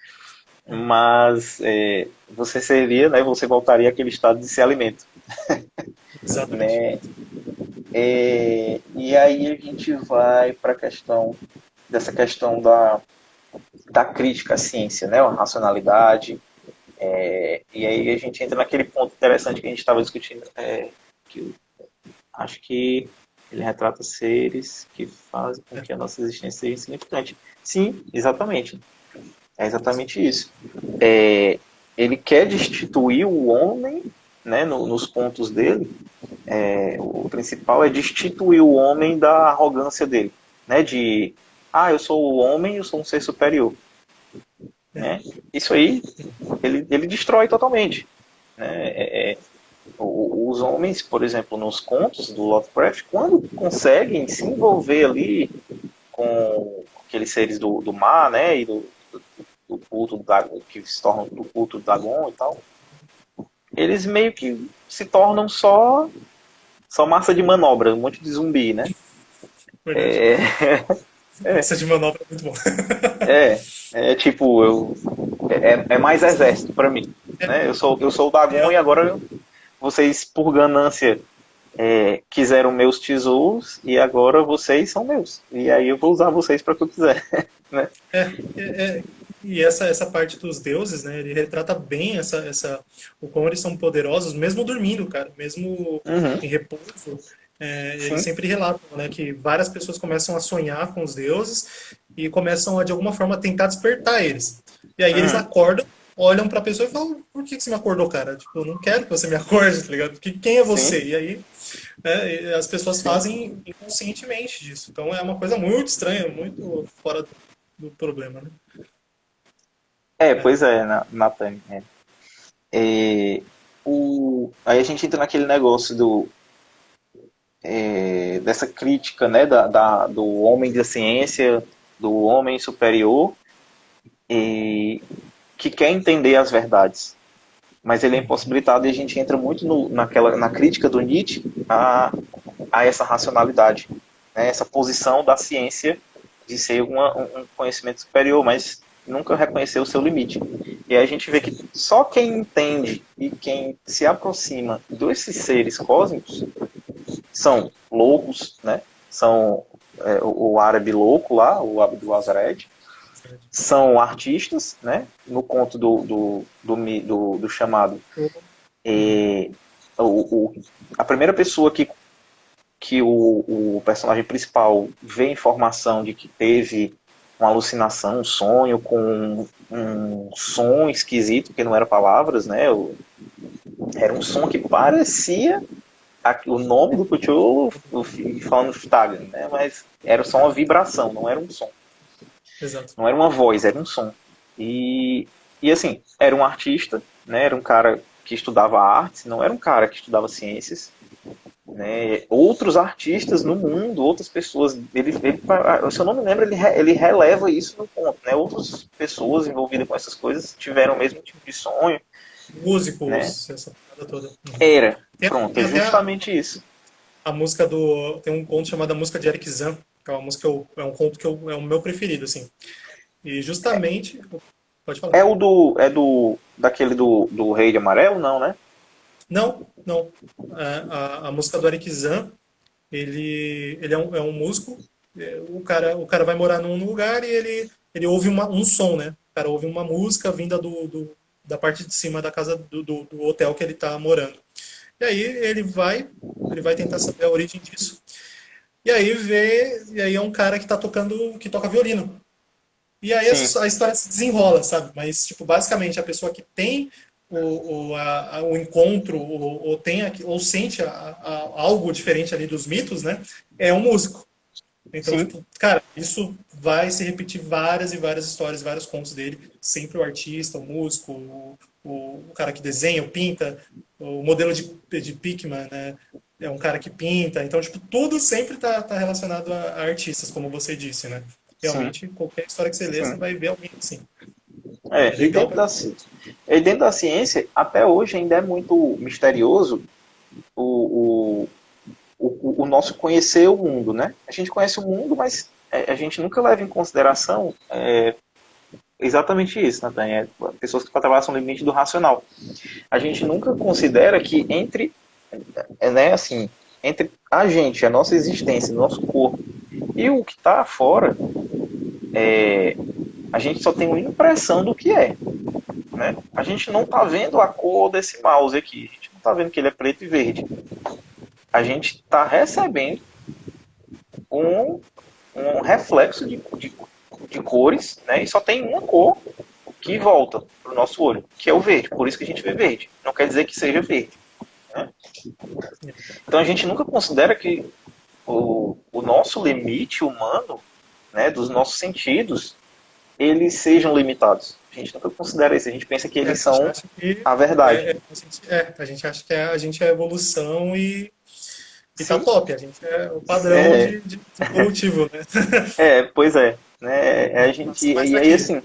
Mas você seria, né? Você voltaria àquele estado de ser alimento, Exatamente. né? E aí a gente vai para a questão da crítica à ciência, né? A racionalidade. E aí a gente entra naquele ponto interessante que a gente estava discutindo, que acho que ele retrata seres que fazem com que a nossa existência seja insignificante. Sim, exatamente. É exatamente isso. Ele quer destituir o homem, né, nos pontos dele. O principal é destituir o homem da arrogância dele, né, eu sou o homem, eu sou um ser superior, É. né? Isso aí ele destrói totalmente. Né? Os homens, por exemplo, nos contos do Lovecraft, quando conseguem se envolver ali com aqueles seres do mar, né, e do culto que se tornam do culto do Dagon e tal, eles meio que se tornam só massa de manobra, um monte de zumbi, né? Verdade. É, é, Essa de manobra é muito bom. tipo, é mais exército para mim, né? Eu sou o Dagon e Real. agora vocês, por ganância, quiseram meus tesouros e agora vocês são meus. E aí eu vou usar vocês para o que eu quiser, né? E essa parte dos deuses, né? Ele retrata bem o como eles são poderosos, mesmo dormindo, cara, mesmo Uhum, em repouso. Eles sim. sempre relatam, né, que várias pessoas começam a sonhar com os deuses e começam a, de alguma forma, tentar despertar eles. E aí eles Uhum, acordam, olham pra pessoa e falam: por que você me acordou, cara? Tipo, eu não quero que você me acorde, tá ligado? Porque quem é sim, você? E aí e as pessoas sim. fazem inconscientemente disso. Então é uma coisa muito estranha, muito fora do problema, né? É, Pois é, Nathan. Aí a gente entra naquele negócio dessa crítica, né, do homem da ciência, do homem superior, e que quer entender as verdades. Mas ele é impossibilitado e a gente entra muito na crítica do Nietzsche a essa racionalidade. né, essa posição da ciência de ser um conhecimento superior, mas nunca reconheceu o seu limite. E aí a gente vê que só quem entende e quem se aproxima desses seres cósmicos são loucos, né? São o árabe louco lá, o Abdul Azred, são artistas, né? No conto do chamado. E, a primeira pessoa que o personagem principal vê informação de que teve uma alucinação, um sonho com um som esquisito, que não eram palavras, né? Era um som que parecia o nome do Cthulhu falando Stagan, né? Mas era só uma vibração, não era um som. Exato. Não era uma voz, era um som. E assim, era um artista, né? Era um cara que estudava artes, não era um cara que estudava ciências. Né? Outros artistas no mundo, outras pessoas, se eu não me lembro, ele releva isso no conto, né? Outras pessoas envolvidas com essas coisas tiveram o mesmo tipo de sonho. Músicos, né? essa parada toda. Era, pronto, é justamente isso. A música tem um conto chamado A Música de Eric Zahn, que é uma música, é um conto que é o meu preferido, assim. E justamente, pode falar. Daquele do Rei de Amarelo, não, né? Não. A música do Eric Zahn, ele é um músico. O cara vai morar num lugar e ele ouve um som, né? O cara ouve uma música vinda da parte de cima da casa do hotel que ele está morando. E aí ele vai tentar saber a origem disso. E aí é um cara que toca violino. E aí a história se desenrola, sabe? Mas, tipo, basicamente, a pessoa que tem o encontro, ou sente algo diferente ali dos mitos, né? É um músico. Então, tipo, cara, isso vai se repetir várias e várias histórias, vários contos dele. Sempre o artista, o músico, o cara que desenha, ou pinta, o modelo de Pickman, né? É um cara que pinta. Então, tipo, tudo sempre tá relacionado a artistas, como você disse, né? Realmente, qualquer história que você lê, você vai ver alguém assim. É legal e dentro da ciência, até hoje ainda é muito misterioso o nosso conhecer o mundo, né? A gente conhece o mundo, mas a gente nunca leva em consideração exatamente isso, né? Pessoas que ultrapassam o limite do racional. A gente nunca considera que entre a gente, a nossa existência, o nosso corpo e o que está fora, a gente só tem uma impressão do que é. Né? A gente não está vendo a cor desse mouse aqui, a gente não está vendo que ele é preto e verde. A gente está recebendo um reflexo de cores, né? E só tem uma cor que volta para o nosso olho, que é o verde. Por isso que a gente vê verde. Não quer dizer que seja verde. Né? Então a gente nunca considera que o nosso limite humano, né, dos nossos sentidos, eles sejam limitados. A gente nunca considera isso. A gente pensa que eles são a verdade. A gente acha que a gente é a evolução e tá top. A gente é o padrão de evolutivo, né? Pois é. Né? A gente, e aí, assim,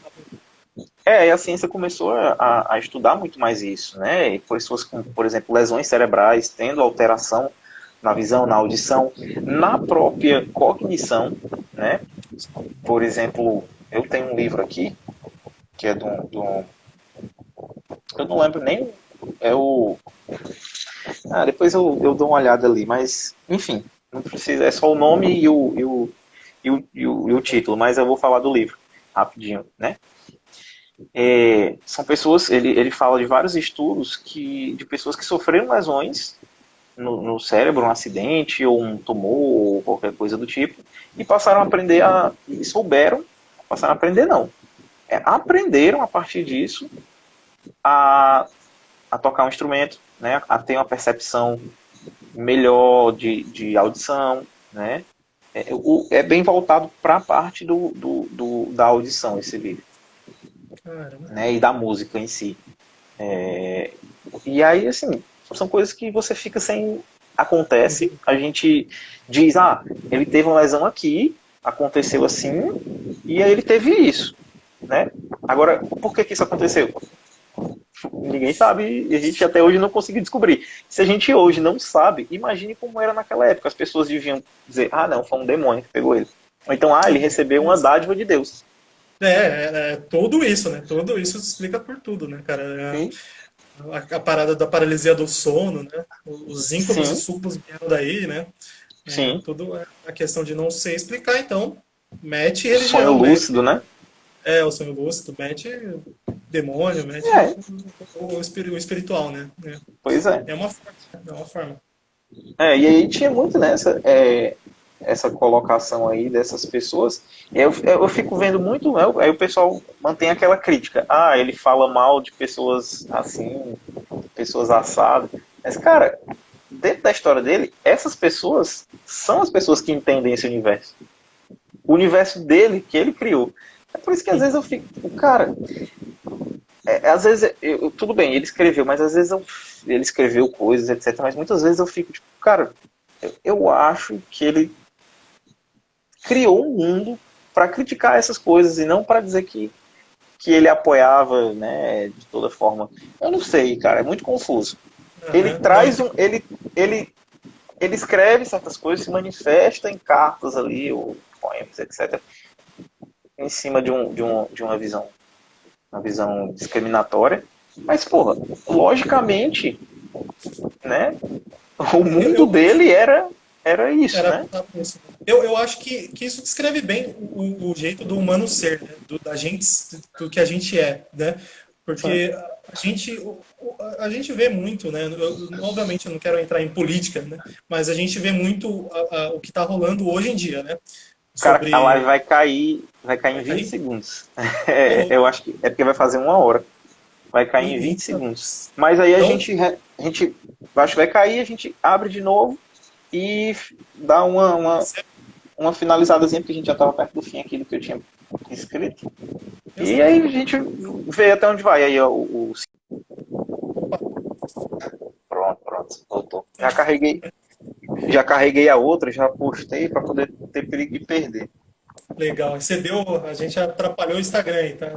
a ciência começou a estudar muito mais isso, né? E pessoas com, por exemplo, lesões cerebrais, tendo alteração na visão, na audição, na própria cognição, né? Por exemplo, eu tenho um livro aqui, que é eu não lembro nem, depois eu dou uma olhada ali, mas, enfim, não precisa, é só o nome e o título, mas eu vou falar do livro, rapidinho, né? São pessoas, ele fala de vários estudos de pessoas que sofreram lesões no cérebro, um acidente ou um tumor ou qualquer coisa do tipo, e passaram a aprender passaram a aprender não, aprenderam a partir disso a tocar um instrumento, né, a ter uma percepção melhor de audição, né, é bem voltado para a parte da audição esse livro, né, e da música em si. E aí, assim, são coisas que você fica sem... Acontece, a gente diz, ele teve uma lesão aqui, aconteceu assim, e aí ele teve isso, né? Agora, por que isso aconteceu? Ninguém sabe e a gente até hoje não conseguiu descobrir. Se a gente hoje não sabe, imagine como era naquela época. As pessoas deviam dizer, ah não, foi um demônio que pegou ele. Ou então, ah, ele Não, com recebeu uma certeza. dádiva de Deus. É tudo isso, né? Tudo isso explica por tudo, né, cara? Sim, A parada da paralisia do sono, né? Os íncubos e sim, súcubos vieram daí, né? sim. Tudo é a questão de não sei explicar, então mete Sonho religião, lúcido, mete né? o sonho lúcido, mete demônio, mete É, o espiritual, né? pois é. É uma forma, é uma forma. E aí tinha muito nessa essa colocação aí dessas pessoas. Eu fico vendo muito, né, aí o pessoal mantém aquela crítica. Ah, ele fala mal de pessoas assim, pessoas assadas. Mas, cara, dentro da história dele, essas pessoas são as pessoas que entendem esse universo. O universo dele, que ele criou. É por isso que às vezes eu fico, cara, às vezes, tudo bem, ele escreveu, mas às vezes ele escreveu coisas, etc. Mas muitas vezes eu fico tipo, cara, eu acho que ele criou um mundo para criticar essas coisas e não para dizer que ele apoiava, né, de toda forma. Eu não sei, cara, é muito confuso. Ele Aham. Não, traz ele, ele escreve certas coisas, se manifesta em cartas ali, ou poemas, etc., em cima uma visão discriminatória. Mas, porra, logicamente, né, o mundo eu, dele era isso, era né? isso. Eu acho que isso descreve bem o jeito do humano ser, né? Da gente, do que a gente é, né? Sim. Porque a gente vê muito, né? Obviamente eu não quero entrar em política, né? Mas a gente vê muito o que está rolando hoje em dia, né? Cara, a live Sobre. vai cair em Vai 20 cair? segundos. Ô, Eu louco. acho que é porque vai fazer 1 hora. Vai cair em 20 Eita. segundos. Mas aí Então, a gente acho que vai cair, a gente abre de novo e dá uma finalizadazinha, porque a gente já estava perto do fim aqui do que eu tinha escrito. E exato. aí a gente vê até onde vai. Aí, ó, Opa. pronto, voltou. Já carreguei a outra, já postei para poder ter perigo de perder. Legal. A gente atrapalhou o Instagram aí, tá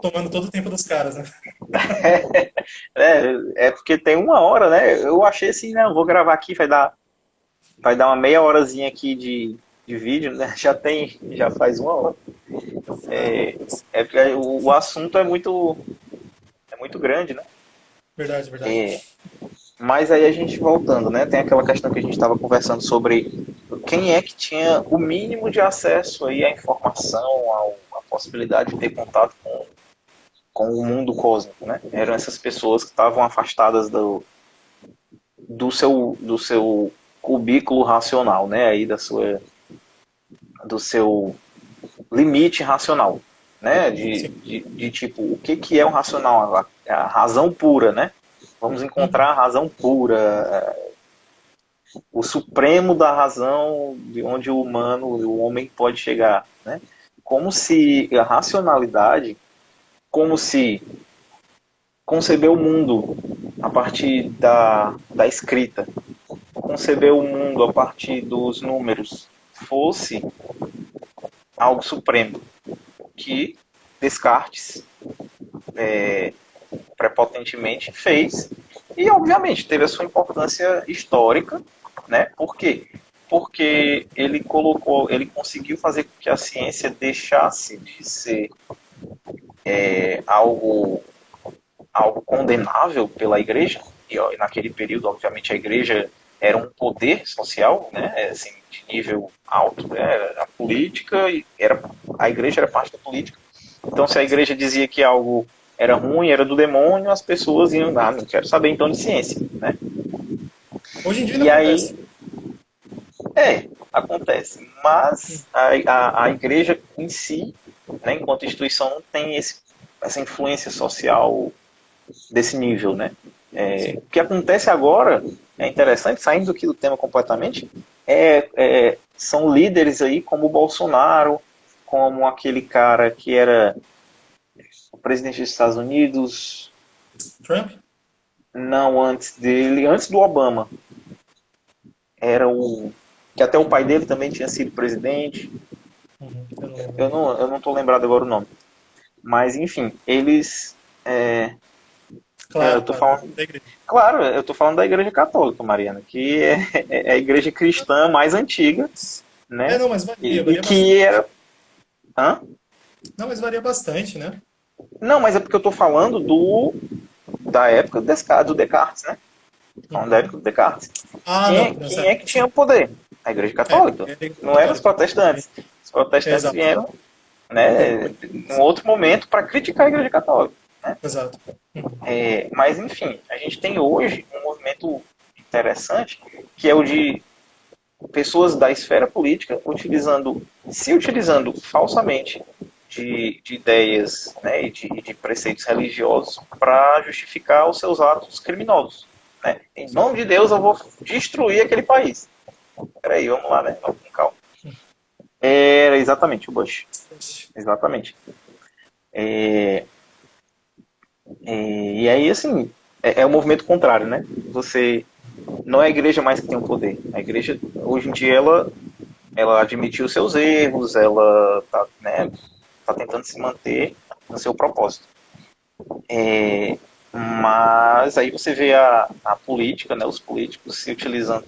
tomando todo o tempo dos caras, né? É porque tem 1 hora, né? Eu achei assim, não, vou gravar aqui, vai dar uma meia horazinha aqui de vídeo, né? Já faz 1 hora. Ah, É porque o assunto é muito grande, né? verdade, verdade. É, mas aí a gente voltando, né? Tem aquela questão que a gente estava conversando sobre quem é que tinha o mínimo de acesso aí à informação, à possibilidade de ter contato com o mundo cósmico, né? Eram essas pessoas que estavam afastadas do seu cubículo racional, né? Aí do seu limite racional, né? Sim. De tipo, o que é o racional? A razão pura, né? Vamos Uhum. encontrar a razão pura, o supremo da razão de onde o homem pode chegar, né? Como se a racionalidade, como se conceber o mundo a partir da escrita, conceber o mundo a partir dos números, fosse algo supremo, que Descartes prepotentemente fez e obviamente teve a sua importância histórica, né? Por quê? Porque ele conseguiu fazer com que a ciência deixasse de ser algo algo condenável pela igreja, e ó, naquele período, obviamente, a igreja era um poder social, né, assim, de nível alto, né, a política, a igreja era parte da política. Então, se a Sim. igreja dizia que algo era ruim, era do demônio, as pessoas iam, ah, não quero saber então de ciência, né? Hoje em dia ainda E aí, acontece. acontece. Mas a igreja em si, né, enquanto instituição, não tem essa influência social desse nível, né? Sim. O que acontece agora é interessante, saindo aqui do tema completamente, são líderes aí como o Bolsonaro, como aquele cara que era o presidente dos Estados Unidos, Trump? não antes dele, antes do Obama, era o que até o pai dele também tinha sido presidente. Uhum. Eu não lembro. Eu não tô lembrado agora o nome. Mas enfim, eles Eu Claro, tô claro, falando, da igreja. claro, eu tô falando da Igreja Católica, Mariana, que é a igreja cristã mais antiga, É, né? não, mas E varia que bastante. era. Hã? Não, mas varia bastante, né? Não, mas é porque eu tô falando da época do Descartes, né? Tô falando da época Uhum. do Descartes. Ah, Quem, não, quem nessa, é que tinha sim. o poder? A Igreja É, Católica. é a igreja Não eram os católica. É, protestantes. Os protestantes exato. vieram, né, em outro momento para criticar a Igreja Católica. Né? Exato. Uhum. Mas, enfim, a gente tem hoje um movimento interessante que é o de pessoas da esfera política se utilizando falsamente de ideias, né, e de preceitos religiosos para justificar os seus atos criminosos. Né? Em Sim. nome de Deus, eu vou destruir aquele país. Peraí, vamos lá, né? Vamos com calma. Era exatamente o Bush. Exatamente. É, e aí, assim, é o movimento contrário, né? Você não é a igreja mais que tem o poder. A igreja, hoje em dia, ela admitiu seus erros, ela está, né, tá tentando se manter no seu propósito. Mas aí você vê a política, né, os políticos se utilizando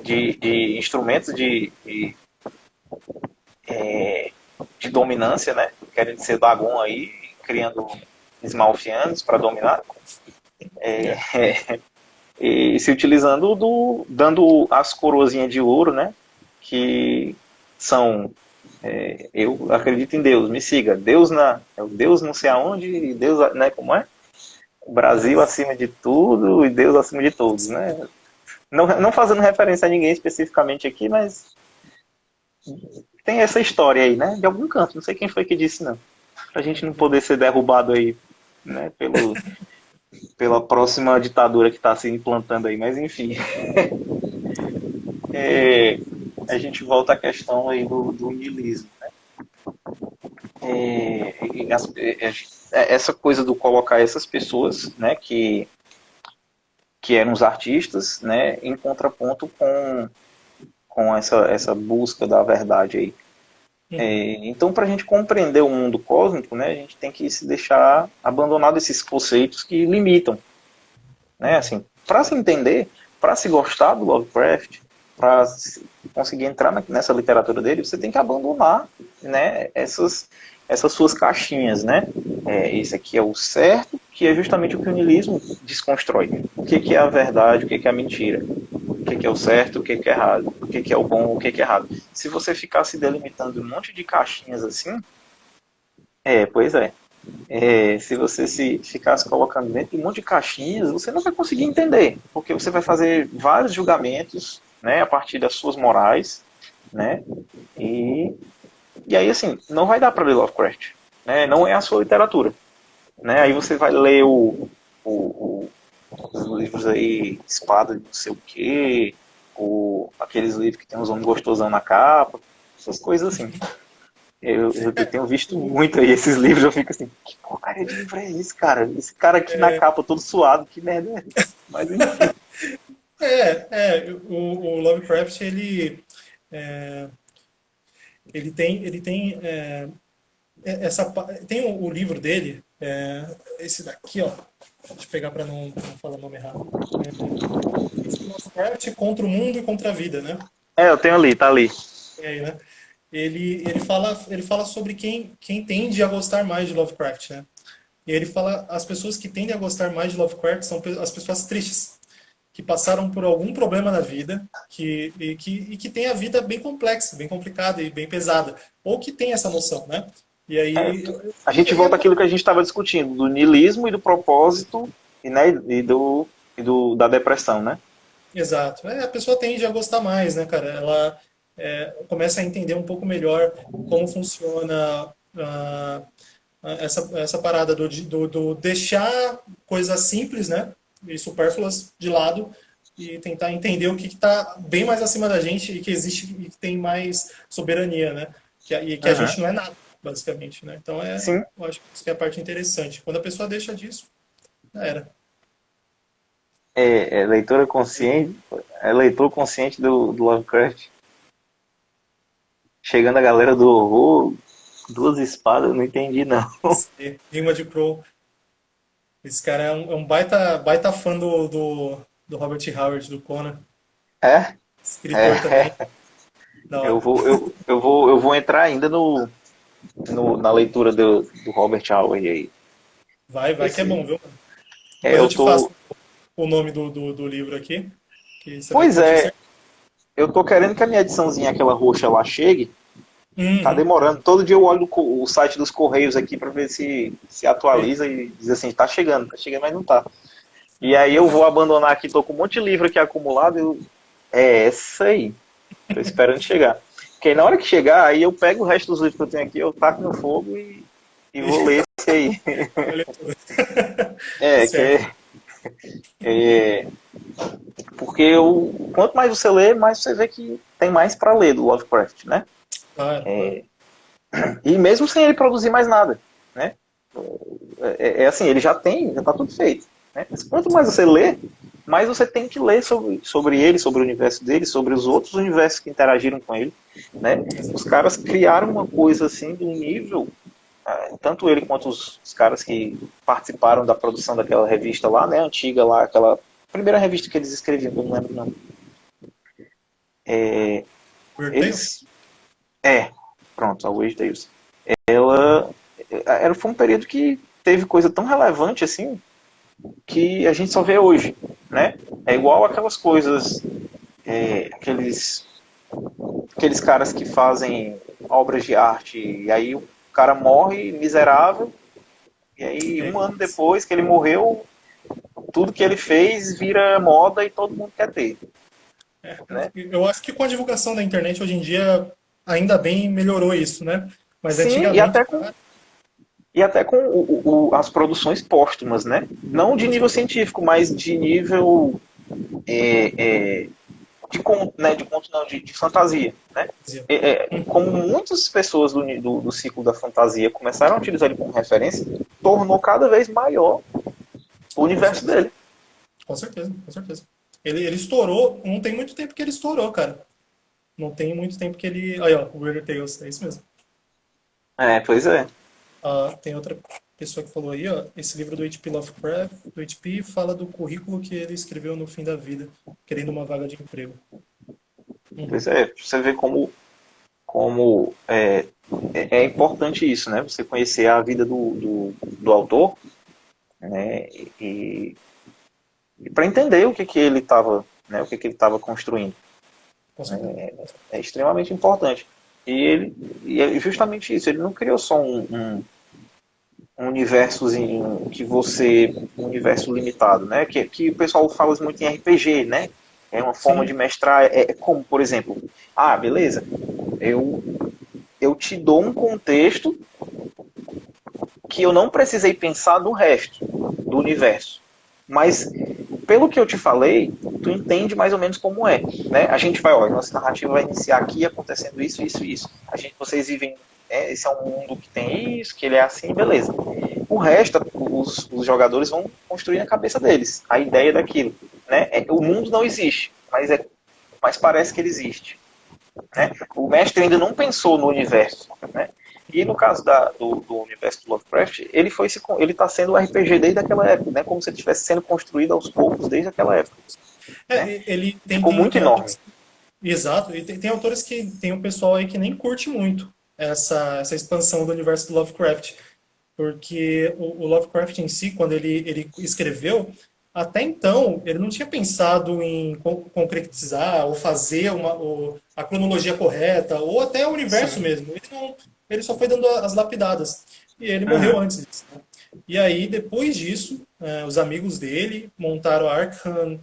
de instrumentos de dominância, né, querendo ser Dagon aí, criando esmalfianos para dominar, É. e se utilizando dando as coroazinhas de ouro, né, que são eu acredito em Deus, me siga. Deus não sei aonde, Deus, né, como é? O Brasil Uhum. acima de tudo e Deus acima de todos, né? Não fazendo referência a ninguém especificamente aqui, mas tem essa história aí, né? De algum canto, não sei quem foi que disse, não. Pra gente não poder ser derrubado aí, né, pela próxima ditadura que está se implantando aí, mas enfim. É, a gente volta à questão aí do niilismo. Essa coisa do colocar essas pessoas, né, que eram os artistas, né, em contraponto com essa busca da verdade aí. Uhum. Então, para a gente compreender o mundo cósmico, né, a gente tem que se deixar abandonado esses conceitos que limitam, né, Uhum. assim, para se entender, para se gostar do Lovecraft, para conseguir entrar nessa literatura dele, você tem que abandonar, né, essas suas caixinhas, né? Esse aqui é o certo, que é justamente o que o niilismo desconstrói. O que é a verdade, o que é a mentira, o que é o certo, o que é errado, o que é o bom, o que é errado. Se você ficar se delimitando um monte de caixinhas assim, pois é. Se você se ficar se colocando dentro de um monte de caixinhas, você não vai conseguir entender, porque você vai fazer vários julgamentos, né, a partir das suas morais, né, e, e aí assim, não vai dar para ler Lovecraft, né, não é a sua literatura, né, aí Aham. você vai ler o, os livros aí, Espada de não sei o quê, aqueles livros que tem uns homens gostosão na capa, essas coisas assim. Eu É, tenho visto o- muito aí esses livros, eu fico assim, que porcaria de livro é esse, cara? Esse cara aqui na é, capa todo suado, que merda é essa? Mas enfim. o Lovecraft, ele tem tem o livro dele, esse daqui, ó. Deixa eu pegar para não falar o nome errado. Lovecraft contra o mundo e contra a vida, né? Eu tenho ali, tá ali. Tem aí, né? Ele fala sobre quem tende a gostar mais de Lovecraft, né? E ele fala, as pessoas que tendem a gostar mais de Lovecraft são as pessoas tristes, que passaram por algum problema na vida, que tem a vida bem complexa, bem complicada e bem pesada, ou que tem essa noção, né? E É, aí, a gente volta àquilo que a gente estava discutindo, do niilismo e do propósito e, né, da depressão, né? exato. A pessoa tende a gostar mais, né, cara? Ela começa a entender um pouco melhor como funciona essa parada do deixar coisas simples, né, e supérfluas de lado e tentar entender o que está bem mais acima da gente e que existe e que tem mais soberania, né? E que a Uhum. gente não é nada, basicamente, né? Então Sim, eu acho que isso que é a parte interessante. Quando a pessoa deixa disso, já era. leitura consciente, leitor consciente do Lovecraft. Chegando a galera do horror, duas espadas, não entendi não. Rima de Crow. Esse cara é um baita fã do Robert Howard, do Conan. É? Escritor também. É, Da hora. eu vou entrar ainda na leitura do Robert Howard aí. Vai que é Esse, bom, viu, mano? é, Depois eu eu te faço tô. o nome do livro aqui, que você vai Pois curtir é, certo. eu tô querendo que a minha ediçãozinha, aquela roxa lá, chegue. Tá Uhum, demorando. uhum. Todo dia eu olho o site dos Correios aqui para ver se atualiza e diz assim, tá chegando, mas não tá. E aí eu vou abandonar aqui, tô com um monte de livro aqui acumulado. É essa aí. Tô esperando chegar. Porque na hora que chegar, aí eu pego o resto dos livros que eu tenho aqui, eu taco no fogo e vou ler esse aí. Vai ler tudo. É, que Certo. é porque quanto mais você lê, mais você vê que tem mais para ler do Lovecraft, né? Claro, claro. E mesmo sem ele produzir mais nada, né? É assim, ele já tá tudo feito. Né? Mas quanto mais você lê, mais você tem que ler sobre ele, sobre o universo dele, sobre os outros universos que interagiram com ele. Né? Os Exato. caras criaram uma coisa assim de um nível, tanto ele quanto os caras que participaram da produção daquela revista lá, né, antiga lá, aquela primeira revista que eles escreviam, que eu não lembro não. Weird Tales? Eles, é, pronto, a Wade Davis. Ela, foi um período que teve coisa tão relevante assim que a gente só vê hoje, né? É igual aquelas coisas, aqueles caras que fazem obras de arte e aí o cara morre miserável e aí É, um ano depois que ele morreu, tudo que ele fez vira moda e todo mundo quer ter, né? eu acho que com a divulgação da internet hoje em dia, ainda bem melhorou isso, né? Mas Sim, antigamente, cara, e até com as produções póstumas, né? Não de com nível certeza. científico, mas de nível é, é, de conto, né? De conto não, de fantasia, né? Como muitas pessoas do ciclo da fantasia começaram a utilizar ele como referência, tornou cada vez maior o Com universo certeza. dele. Com certeza, com certeza. Ele estourou, não tem muito tempo que ele estourou, cara. Não tem muito tempo que ele. Aí, ó, Weird Tales, é isso mesmo. É, pois é. Ah, tem outra pessoa que falou aí, ó, esse livro do H.P. Lovecraft, do H.P. fala do currículo que ele escreveu no fim da vida, querendo uma vaga de emprego. Pois Uhum, é, você vê como é importante isso, né? Você conhecer a vida do autor, né? E, e para entender o que, que ele estava, né? O que, que ele estava construindo. com certeza. É extremamente importante. E é justamente isso, ele não criou só um universozinho que você. Um universo limitado, né? Que o pessoal fala muito em RPG, né? É uma forma de Sim, mestrar. É como, por exemplo, beleza, eu, eu te dou um contexto que eu não precisei pensar no resto do universo. Mas, pelo que eu te falei, tu entende mais ou menos como é. Né? A gente vai, olha, nossa narrativa vai iniciar aqui acontecendo isso, isso, isso. Vocês vivem, esse é um mundo que tem isso, que ele é assim, beleza. O resto, os jogadores vão construir na cabeça deles a ideia daquilo. Né? O mundo não existe, mas parece que ele existe. Né? O mestre ainda não pensou no universo. Né? E no caso do universo do Lovecraft, ele está sendo um RPG desde aquela época, né? Como se ele estivesse sendo construído aos poucos desde aquela época. Né? ele Ficou muito tem enorme. autores. Exato, e tem autores que. Tem um pessoal aí que nem curte muito essa expansão do universo do Lovecraft. Porque o Lovecraft em si, quando ele escreveu, até então, ele não tinha pensado em concretizar ou fazer a cronologia correta, ou até o universo Sim. mesmo. Ele só foi dando as lapidadas. E ele morreu Uhum. antes disso. Né? E aí, depois disso, os amigos dele montaram a Arkham,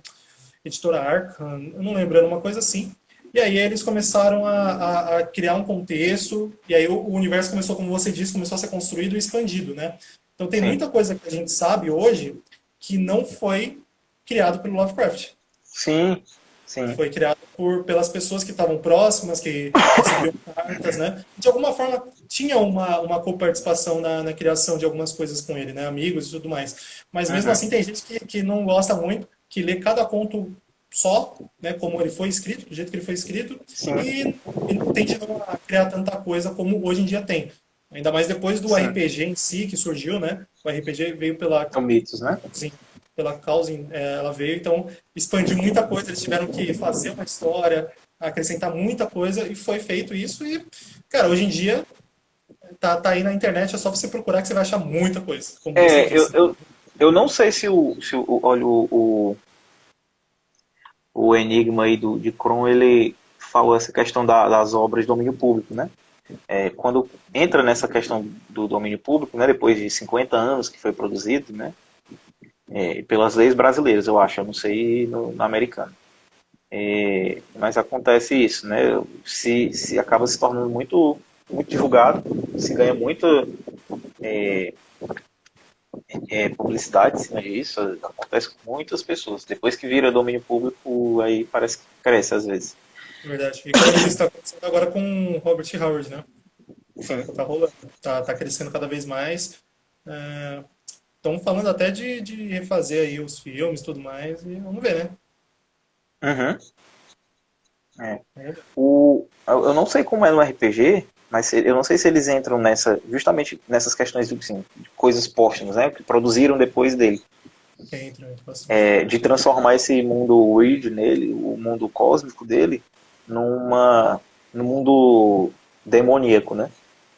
editora Arkham, eu não lembrando, uma coisa assim. E aí eles começaram a criar um contexto, e aí o universo começou, como você disse, começou a ser construído e expandido, né? Então tem Sim. muita coisa que a gente sabe hoje que não foi criado pelo Lovecraft. Sim. Sim. Foi criado pelas pessoas que estavam próximas, que recebiam cartas, né? De alguma forma tinha uma coparticipação na criação de algumas coisas com ele, né? Amigos e tudo mais. Mas mesmo Uhum. assim tem gente que não gosta muito, que lê cada conto só, né? Como ele foi escrito, do jeito que ele foi escrito, Sim. e tende a não criar tanta coisa como hoje em dia tem. Ainda mais depois do Sim. RPG em si, que surgiu, né? O RPG veio pela São mitos, né? Sim, pela causa, ela veio, então expandiu muita coisa, eles tiveram que fazer uma história, acrescentar muita coisa, e foi feito isso, e, cara, hoje em dia, tá aí na internet, é só você procurar que você vai achar muita coisa, como você É, disse. eu não sei olha, o enigma aí de Kron, ele falou essa questão das obras de domínio público, né? Quando entra nessa questão do domínio público, né, depois de 50 anos que foi produzido, né, pelas leis brasileiras, eu acho, eu não sei no americano. Mas acontece isso, né? Se acaba se tornando muito divulgado, se ganha muita publicidade em cima disso, acontece com muitas pessoas. Depois que vira domínio público, aí parece que cresce às vezes. Verdade. E como eu disse, está acontecendo agora com o Robert Howard, né? Sim. Tá rolando, tá crescendo cada vez mais. Estão falando até de refazer aí os filmes e tudo mais, e vamos ver, né? Uhum. É. Vamos ver. Eu não sei como é no RPG, mas eu não sei se eles entram justamente nessas questões de coisas póstumas, né, que produziram depois dele, Entra bastante. de transformar esse mundo weird nele, o mundo cósmico dele, num mundo demoníaco, né?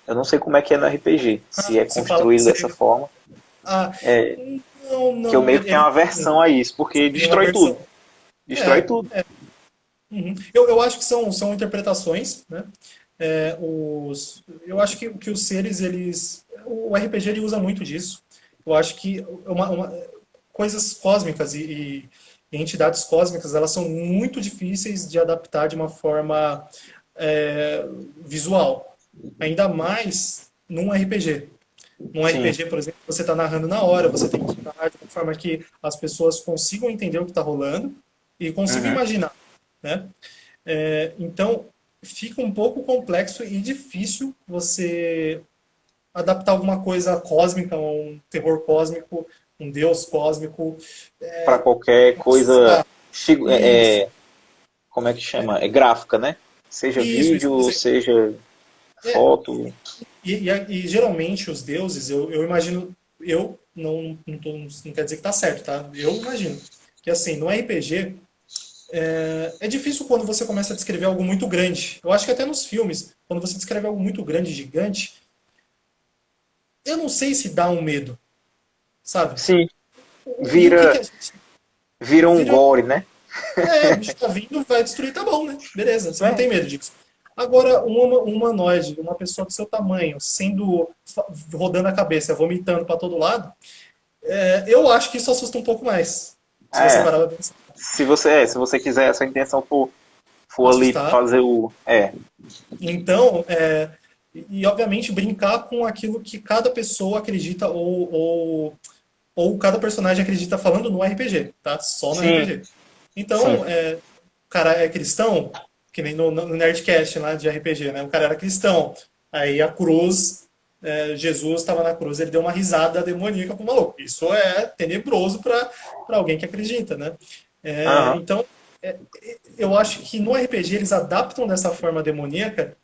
Eu não sei como é que é no RPG, se é Você fala, construído dessa forma, ah, não, que eu não, meio que tenho uma aversão a isso, porque tem uma destrói tudo. versão. Destrói É, tudo. uhum. Eu acho que são interpretações, né? Eu acho que os seres, o RPG ele usa muito disso. Eu acho que coisas cósmicas e entidades cósmicas, elas são muito difíceis de adaptar de uma forma visual. Ainda mais num RPG. Num Sim. RPG, por exemplo, você está narrando na hora, você tem que narrar de uma forma que as pessoas consigam entender o que está rolando e consigam Uhum. imaginar, né? Então, fica um pouco complexo e difícil você adaptar alguma coisa cósmica, um terror cósmico, um deus cósmico. Para qualquer coisa, Assustar. Isso, como é que chama? É gráfica, né? Seja isso, por vídeo, exemplo. seja É, foto. e geralmente os deuses, eu imagino, eu não quer dizer que tá certo, tá? Eu imagino que assim, no RPG, é difícil quando você começa a descrever algo muito grande. Eu acho que até nos filmes, quando você descreve algo muito grande, gigante, eu não sei se dá um medo, sabe? Sim, E o que que vira, a gente vira um vira? gore, né? O bicho tá vindo, vai destruir, tá bom, né? Beleza, você não É, tem medo disso. Agora, um humanoide, uma pessoa do seu tamanho, rodando a cabeça, vomitando para todo lado, eu acho que isso assusta um pouco mais. Se você é. parar pra pensar. Se você quiser, a sua intenção for ali Assustar. fazer o. Então, obviamente brincar com aquilo que cada pessoa acredita ou cada personagem acredita falando no RPG, tá? Só no Sim, RPG. sim. Então, o cara é cristão, que nem no Nerdcast lá de RPG, né? O cara era cristão. Aí a cruz, Jesus estava na cruz, ele deu uma risada demoníaca pro maluco. Isso é tenebroso para alguém que acredita, né? Aham. Então, é, eu acho que no RPG eles adaptam dessa forma demoníaca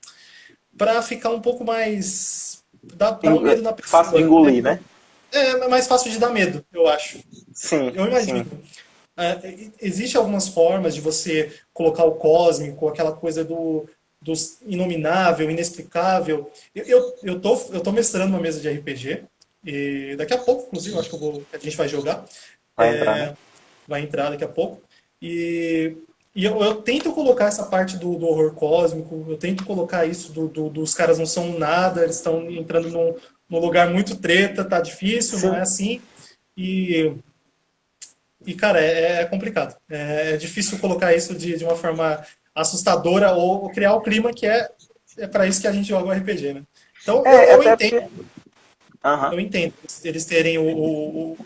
para ficar um pouco mais. Dar um medo na Fácil de pessoa. engolir, né? É mais fácil de dar medo, eu acho. Sim, Eu imagino. sim. Existem algumas formas de você colocar o cósmico, aquela coisa do inominável, inexplicável. Eu tô mestrando uma mesa de RPG, e daqui a pouco, inclusive, eu acho que a gente vai jogar. Vai entrar, né? Vai entrar daqui a pouco. E eu tento colocar essa parte do horror cósmico, eu tento colocar isso dos caras não são nada, eles estão entrando num lugar muito treta, tá difícil, não é Sim. assim. E, cara, é complicado. É difícil colocar isso de uma forma assustadora ou criar o clima que é para isso que a gente joga o RPG, né? Então, eu Até entendo. porque. Aham. Eu entendo eles terem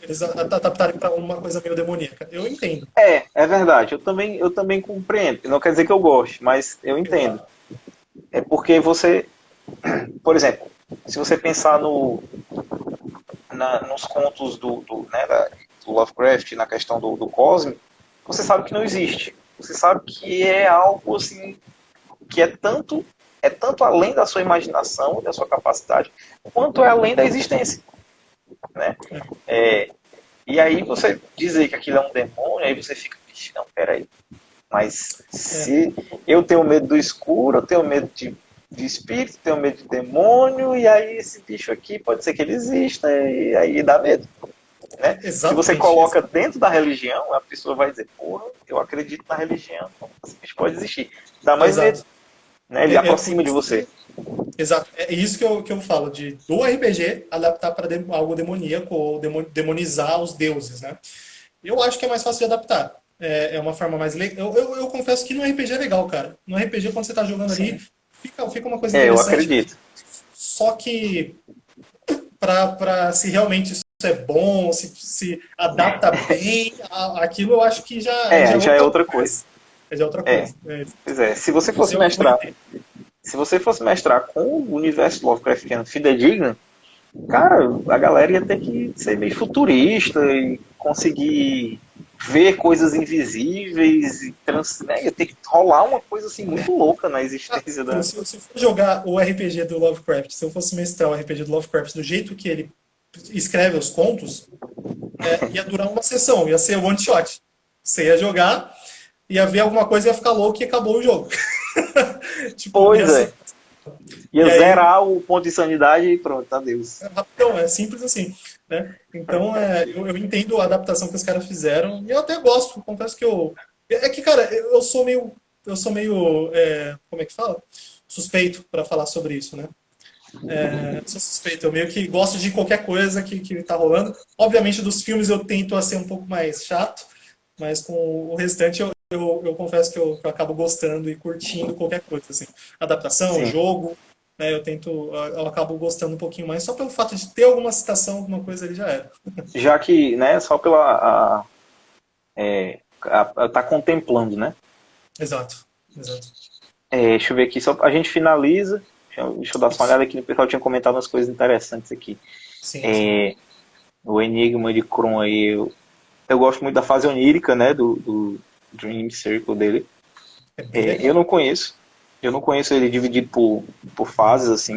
eles adaptarem para uma coisa meio demoníaca. Eu entendo. É verdade. Eu também compreendo. Não quer dizer que eu goste, mas eu entendo. Exato. É porque você, por exemplo, se você pensar nos contos do Lovecraft, na questão do cósmico, você sabe que não existe. Você sabe que é algo assim, que é tanto. é tanto além da sua imaginação, da sua capacidade, quanto é além da existência, né? É, e aí você dizer que aquilo é um demônio, aí você fica, vixe, não, peraí. Mas se eu tenho medo do escuro, eu tenho medo de espírito, tenho medo de demônio, e aí esse bicho aqui pode ser que ele exista, e aí dá medo. Né? Se você Exatamente isso. coloca dentro da religião, a pessoa vai dizer, porra, eu acredito na religião, então esse bicho pode existir. Dá mais medo, Exato. né? Ele É por aproxima de isso você. que exato. É isso que eu falo, do RPG adaptar para algo demoníaco ou demonizar os deuses, né? Eu acho que é mais fácil de adaptar. É uma forma mais legal. Eu confesso que no RPG é legal, cara. No RPG, quando você tá jogando ali, Sim. fica uma coisa Eu interessante. acredito. Só que para se realmente isso é bom, se adapta bem, aquilo eu acho que já é Aí já é outra outra coisa. coisa. Já é outra É, coisa. É, pois é. Se você fosse eu mestrar, entendo. se você fosse mestrar com o universo Lovecraftiano fidedigno, cara, a galera ia ter que ser meio futurista e conseguir ver coisas invisíveis e né? Ia ter que rolar uma coisa assim muito louca na existência da. Se eu for jogar o RPG do Lovecraft, se eu fosse mestrar o RPG do Lovecraft do jeito que ele escreve os contos, ia durar uma sessão, ia ser one shot. Você ia jogar, ia ver alguma coisa, ia ficar louco e acabou o jogo. Tipo, ia Pois é. ser. Ia E aí, zerar o ponto de sanidade e pronto, adeus. rapidão, é simples assim. Né? Então, eu entendo a adaptação que os caras fizeram, e eu até gosto, confesso que eu. É que, cara, eu sou meio. Eu sou meio. Como é que fala? Suspeito para falar sobre isso, né? Sou suspeito, eu meio que gosto de qualquer coisa que tá rolando. Obviamente, dos filmes eu tento a ser um pouco mais chato, mas com o restante eu confesso que eu acabo gostando e curtindo qualquer coisa, assim. Adaptação, Sim. jogo, né, eu acabo gostando um pouquinho mais, só pelo fato de ter alguma citação, alguma coisa ali já era. Já que, né, só pela. Tá contemplando, né? Exato, exato. Deixa eu ver aqui, só a gente finaliza. Deixa eu dar só uma Isso. olhada aqui, o pessoal tinha comentado umas coisas interessantes aqui. Sim, sim. O Enigma de Kron aí, eu gosto muito da fase onírica, né, do Dream Circle dele. É bem Eu legal. não conheço. Eu não conheço ele dividido por fases, assim.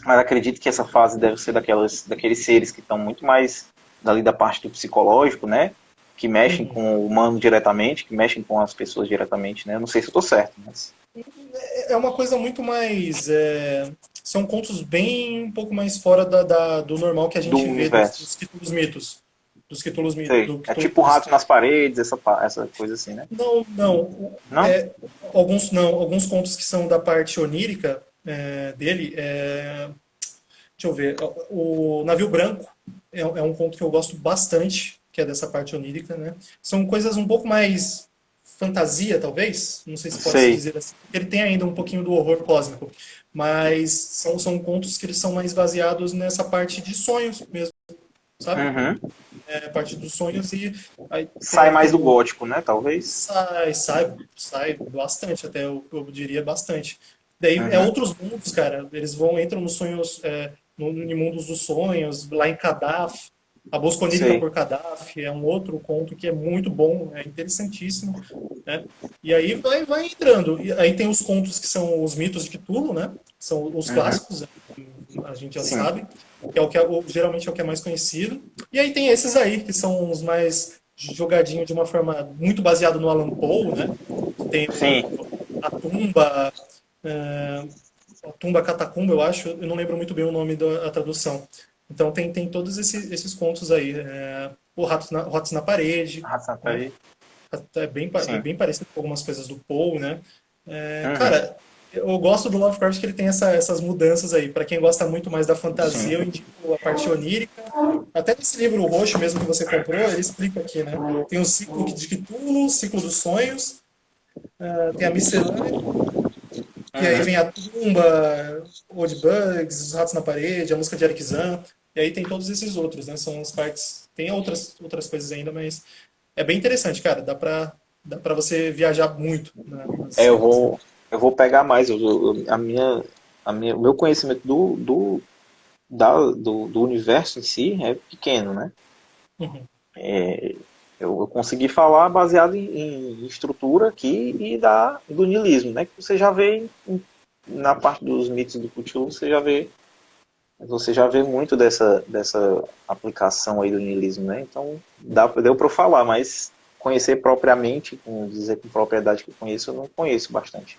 Mas acredito que essa fase deve ser daqueles seres que estão muito mais dali da parte do psicológico, né? Que mexem Uhum. com o humano diretamente, que mexem com as pessoas diretamente, né? Eu não sei se eu estou certo, mas. É uma coisa muito mais. São contos bem um pouco mais fora do normal que a Do gente vê dos, universo. dos títulos mitos. Dos títulos mitos. Sei. É tipo rato nas paredes, essa coisa assim, né? Não, não. Não? Alguns contos que são da parte onírica dele. Deixa eu ver. O Navio Branco é um conto que eu gosto bastante, que é dessa parte onírica, né? São coisas um pouco mais fantasia, talvez. Não sei se pode se Sei. dizer assim. Ele tem ainda um pouquinho do horror cósmico, mas são contos que eles são mais baseados nessa parte de sonhos mesmo, sabe? Uhum. A parte dos sonhos e aí Sai mais tem do o gótico, né? Talvez. sai bastante, até eu diria bastante. Daí Uhum. outros mundos, cara. Eles entram nos sonhos, em mundos dos sonhos, lá em Kadaf. A Busca Onírica Sei. por Kadaf é um outro conto que é muito bom, é interessantíssimo, né? E aí vai entrando. E aí tem os contos que são os mitos de Cthulhu, né? São os Uhum. clássicos, né? A gente já Sim. sabe, que é geralmente é o que é mais conhecido. E aí tem esses aí, que são os mais jogadinho de uma forma muito baseado no Alan Poe, né? Tem Sim. a tumba, é, a tumba catacumba, eu acho, eu não lembro muito bem o nome da tradução. Então tem todos esses contos aí. O Ratos na Parede, Rato na né? parede. É Sim. bem parecido com algumas coisas do Poe, né? Uhum. Cara, eu gosto do Lovecraft que ele tem essas mudanças aí. Para quem gosta muito mais da fantasia, eu Sim. indico a parte onírica. Até nesse livro roxo mesmo que você comprou, ele explica aqui, né? Tem o ciclo de Cthulhu, o ciclo dos sonhos, tem a miscelânea, que aí vem Uhum. a tumba, Old Bugs, os ratos na parede, a música de Eric Zan, e aí tem todos esses outros, né? São as partes. Tem outras coisas ainda, mas é bem interessante, cara. Dá pra você viajar muito É, eu nas. vou, eu vou pegar mais. O meu conhecimento do universo em si é pequeno, né? Uhum. Eu consegui falar baseado em estrutura aqui e do niilismo, né? Que você já vê em na parte dos mitos do Cthulhu você já vê muito dessa aplicação aí do niilismo, né? Então, deu para eu falar, mas conhecer propriamente, dizer com propriedade que eu conheço, eu não conheço bastante,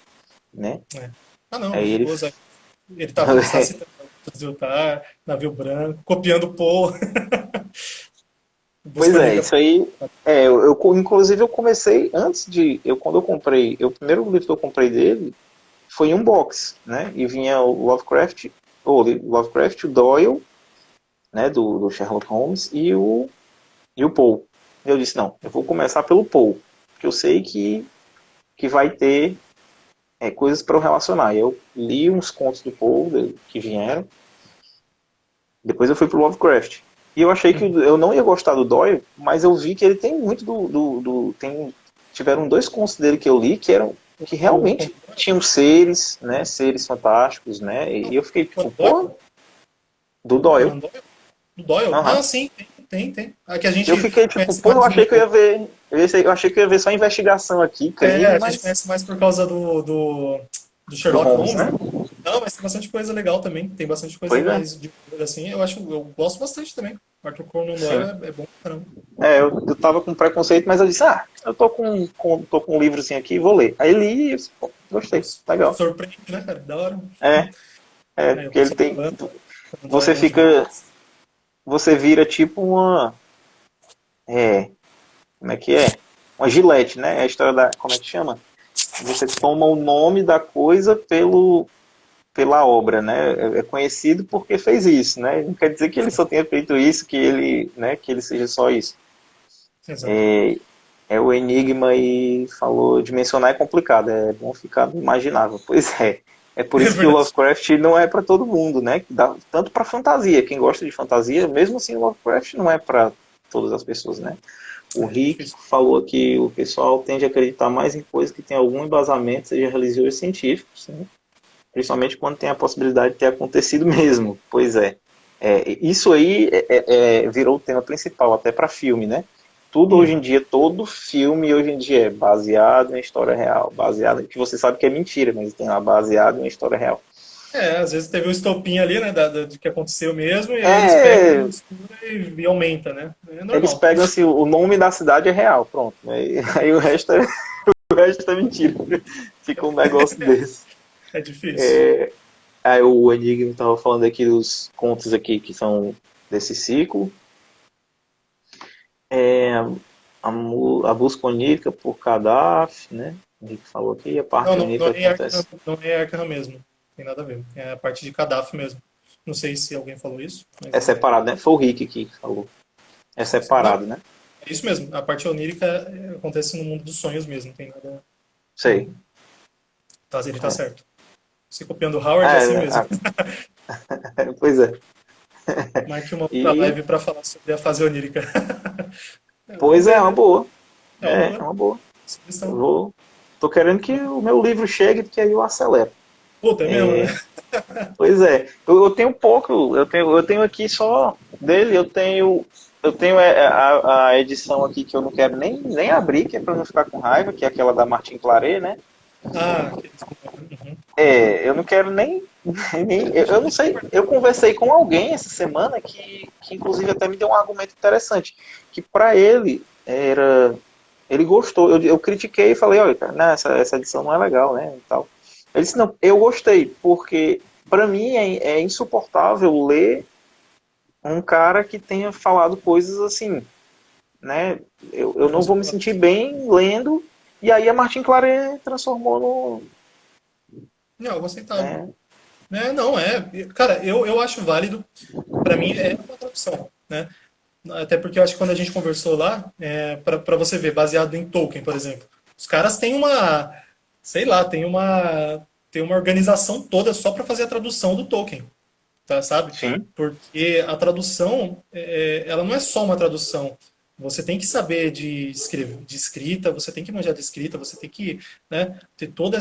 né? É. Ah, não, Aí de ele... boas. Ele está citando o Ziltar, Navio Branco, copiando o Poe, Pois Busca é, Onírica. isso aí. Inclusive eu comecei antes de. Quando eu comprei. O primeiro livro que eu comprei dele foi em um box, né? E vinha o Lovecraft, o Doyle, né? Do Sherlock Holmes, e o Poe. Eu disse, não, eu vou começar pelo Poe, porque eu sei que vai ter coisas para eu relacionar. Eu li uns contos do Poe que vieram, depois eu fui pro Lovecraft. E eu achei que Uhum. eu não ia gostar do Doyle, mas eu vi que ele tem muito tiveram dois contos dele que eu li que O realmente tinham seres, né? Seres fantásticos, né? E eu fiquei tipo, Conan pô, Doyle? do O Doyle. Conan Doyle? O Doyle? Ah, Aham. sim, tem. Aqui a Eu gente fiquei tipo, conhece pô, eu mais achei que eu ia o. ver. Eu achei que eu ia ver só investigação aqui, crime, A gente mas. conhece mais por causa do Do Sherlock Holmes, Holmes, né? né? Não, mas tem bastante coisa legal também. Tem bastante coisa Pois é. mais de assim. Eu gosto bastante também. Arthur Conan Doyle Sim. é bom pra caramba. Eu tava com preconceito, mas eu disse, eu tô com um livrozinho aqui, vou ler. Aí li e eu disse, pô, gostei, legal. Surpreende, né, cara? Da hora. É, Aí, o porque ele pessoal tem. falando, Conan Doyle é Você bom fica. demais. Você vira tipo uma. É, como é que é? Uma gilete, né? É a história da. Como é que chama? Você toma o nome da coisa pela obra, né? É conhecido porque fez isso, né? Não quer dizer que ele só tenha feito isso, que ele seja só isso. Exato. O Enigma e falou de mencionar é complicado, é bom ficar no imaginável. Pois é. É por É isso que o verdade. Lovecraft não é para todo mundo, né? Dá tanto para fantasia. Quem gosta de fantasia, mesmo assim, o Lovecraft não é para todas as pessoas, né? O É Rick difícil. falou que o pessoal tende a acreditar mais em coisas que têm algum embasamento, seja religioso ou científico, né? Principalmente quando tem a possibilidade de ter acontecido mesmo. Pois é. Isso aí virou o tema principal até para filme, né? Tudo hoje em Uhum. dia, todo filme hoje em dia é baseado em história real, baseado que você sabe que é mentira, mas tem lá baseado em história real. Às vezes teve um estopim ali, né, do que aconteceu mesmo, e aí eles pegam, É, mistura e aumenta, né? É eles normal. pegam assim, o nome da cidade é real, pronto. Aí o resto é mentira. Fica um negócio desse. É difícil. Aí o Enigma estava falando aqui dos contos aqui que são desse ciclo. É, a busca onírica por Kadhafi, né? O Henrique falou aqui, a Não, parte não onírica é em Arkham, acontece. não é Arkham mesmo. Tem nada a ver. É a parte de Kadhafi mesmo. Não sei se alguém falou isso, mas É separado, né? Foi o Rick aqui que falou. É sim, sim. Não, separado, né? é isso mesmo. A parte onírica acontece no mundo dos sonhos mesmo. Não tem nada. Sei. Não, tá, ele tá É, certo. Você copiando o Howard é assim é, mesmo. pois é. Marque uma outra E, live para falar sobre a fase onírica. Vamos pois ver, uma né? boa. É uma É boa uma boa. Eu sugestão. tô querendo que o meu livro chegue, porque aí eu acelero. Puta, é mesmo, né? Pois é. Eu tenho pouco, eu tenho aqui só dele, eu tenho a edição aqui que eu não quero nem abrir, que é para não ficar com raiva, que é aquela da Martin Claret, né? Ah, desculpa. Uhum. Eu não quero eu não sei. Eu conversei com alguém essa semana que inclusive até me deu um argumento interessante, que para ele ele gostou. Eu critiquei e falei, olha, cara, né, essa edição não é legal, né, e tal. Ele disse, não, eu gostei, porque para mim é insuportável ler um cara que tenha falado coisas assim, né? Eu não vou me sentir bem lendo. E aí a Martin Claret transformou no, Não, algo aceitável. né? Não, é. Cara, eu acho válido. Pra mim é uma tradução, né? Até porque eu acho que quando a gente conversou lá, para você ver, baseado em Tolkien, por exemplo, os caras têm uma, sei lá, tem uma organização toda só para fazer a tradução do Tolkien, tá, sabe? Sim. Porque a tradução, ela não é só uma tradução. Você tem que saber de escrita, você tem que manjar de escrita, você tem que, né, ter todo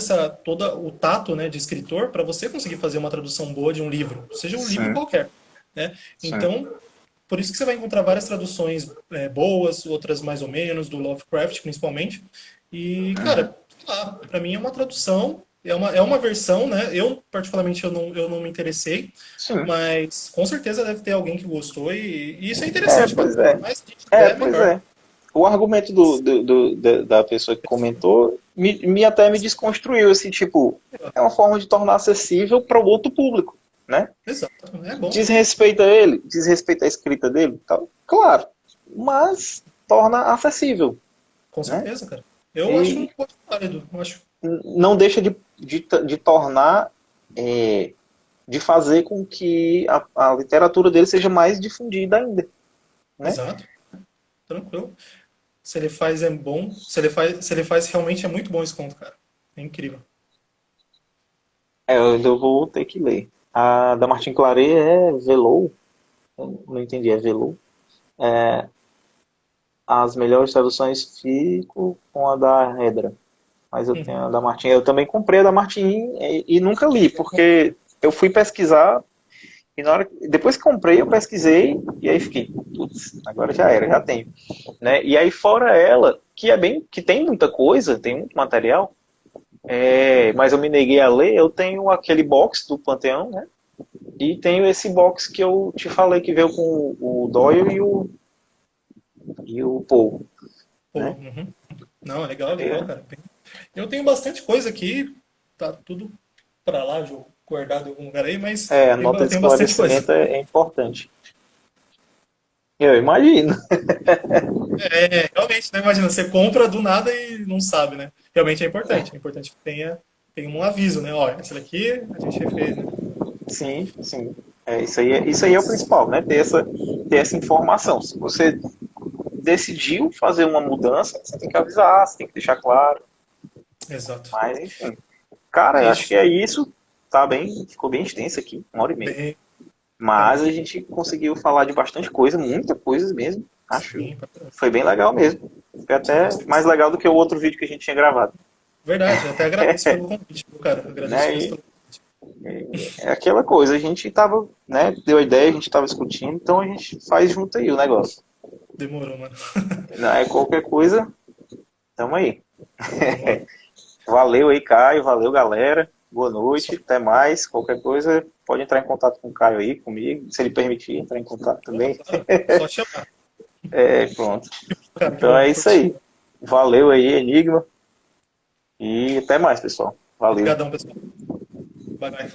o tato, né, de escritor para você conseguir fazer uma tradução boa de um livro, seja um livro Sim. qualquer, né? Sim. Então, por isso que você vai encontrar várias traduções boas, outras mais ou menos, do Lovecraft principalmente. E, Uhum. cara, sei lá, pra mim é uma tradução. é uma versão, né? Eu, particularmente, eu não me interessei, Sim. mas com certeza deve ter alguém que gostou e isso é interessante, cara. Pois é. Mais gente tiver, Pois melhor. é. O argumento da pessoa que comentou até me desconstruiu, assim, tipo, é uma forma de tornar acessível para o outro público, né? Exato, é bom, Desrespeita ele, desrespeita a escrita dele, tal, claro, mas torna acessível, com né? certeza, cara. Eu acho um E pouco válido, eu acho. não deixa de tornar, de fazer com que a literatura dele seja mais difundida ainda, né? Exato, tranquilo. Se ele faz é bom, se ele faz realmente é muito bom esse conto, cara. É incrível. Eu ainda vou ter que ler. A da Martin Claret é Velou, eu não entendi, é Velou. As melhores traduções fico com a da Redra, mas eu tenho a Uhum. da Martin. Eu também comprei a da Martin e nunca li, porque eu fui pesquisar e depois que comprei eu pesquisei e aí fiquei, putz, agora já era, já tenho, né? E aí fora ela, que tem muita coisa, tem muito material, mas eu me neguei a ler, eu tenho aquele box do Panteão, né? E tenho esse box que eu te falei que veio com o Doyle e o Paul, Pô, né? uhum. Não, é legal, É, cara. Eu tenho bastante coisa aqui, tá tudo pra lá, guardado em algum lugar aí, mas a nota eu de tenho bastante coisa. esclarecimento é importante. Eu imagino. É, realmente, né? Imagina, você compra do nada e não sabe, né? Realmente é importante. É importante que tenha um aviso, né? Ó, essa daqui a gente refez, né? Sim, sim. Isso aí é o principal, né? Ter essa informação. Se você decidiu fazer uma mudança, você tem que avisar, você tem que deixar claro. Exato. Mas, enfim. Cara, É eu acho que isso. é isso. Tá bem, ficou bem extenso aqui, 1 hora e meia. Bem, Mas a realmente. gente conseguiu falar de bastante coisa, muita coisa mesmo. Acho Sim, foi bem legal mesmo. Foi sim, até gostei mais bastante. legal do que o outro vídeo que a gente tinha gravado. Verdade, até agradeço pelo convite, viu, cara. Agradeço Né? mesmo E pelo convite. é aquela coisa, a gente tava, né, deu a ideia, a gente tava discutindo, então a gente faz junto aí o negócio. Demorou, mano. Não é qualquer coisa, tamo aí. Demorou. Valeu aí, Caio, valeu, galera. Boa Só, noite, até mais. Qualquer coisa, pode entrar em contato com o Caio aí, comigo, se ele permitir entrar em contato opa, também. claro. Só chamar. Pronto. Cara, que Então bom, é isso curti. aí. Valeu aí, Enigma, e até mais, pessoal. Valeu. Obrigadão, pessoal. Bye, bye.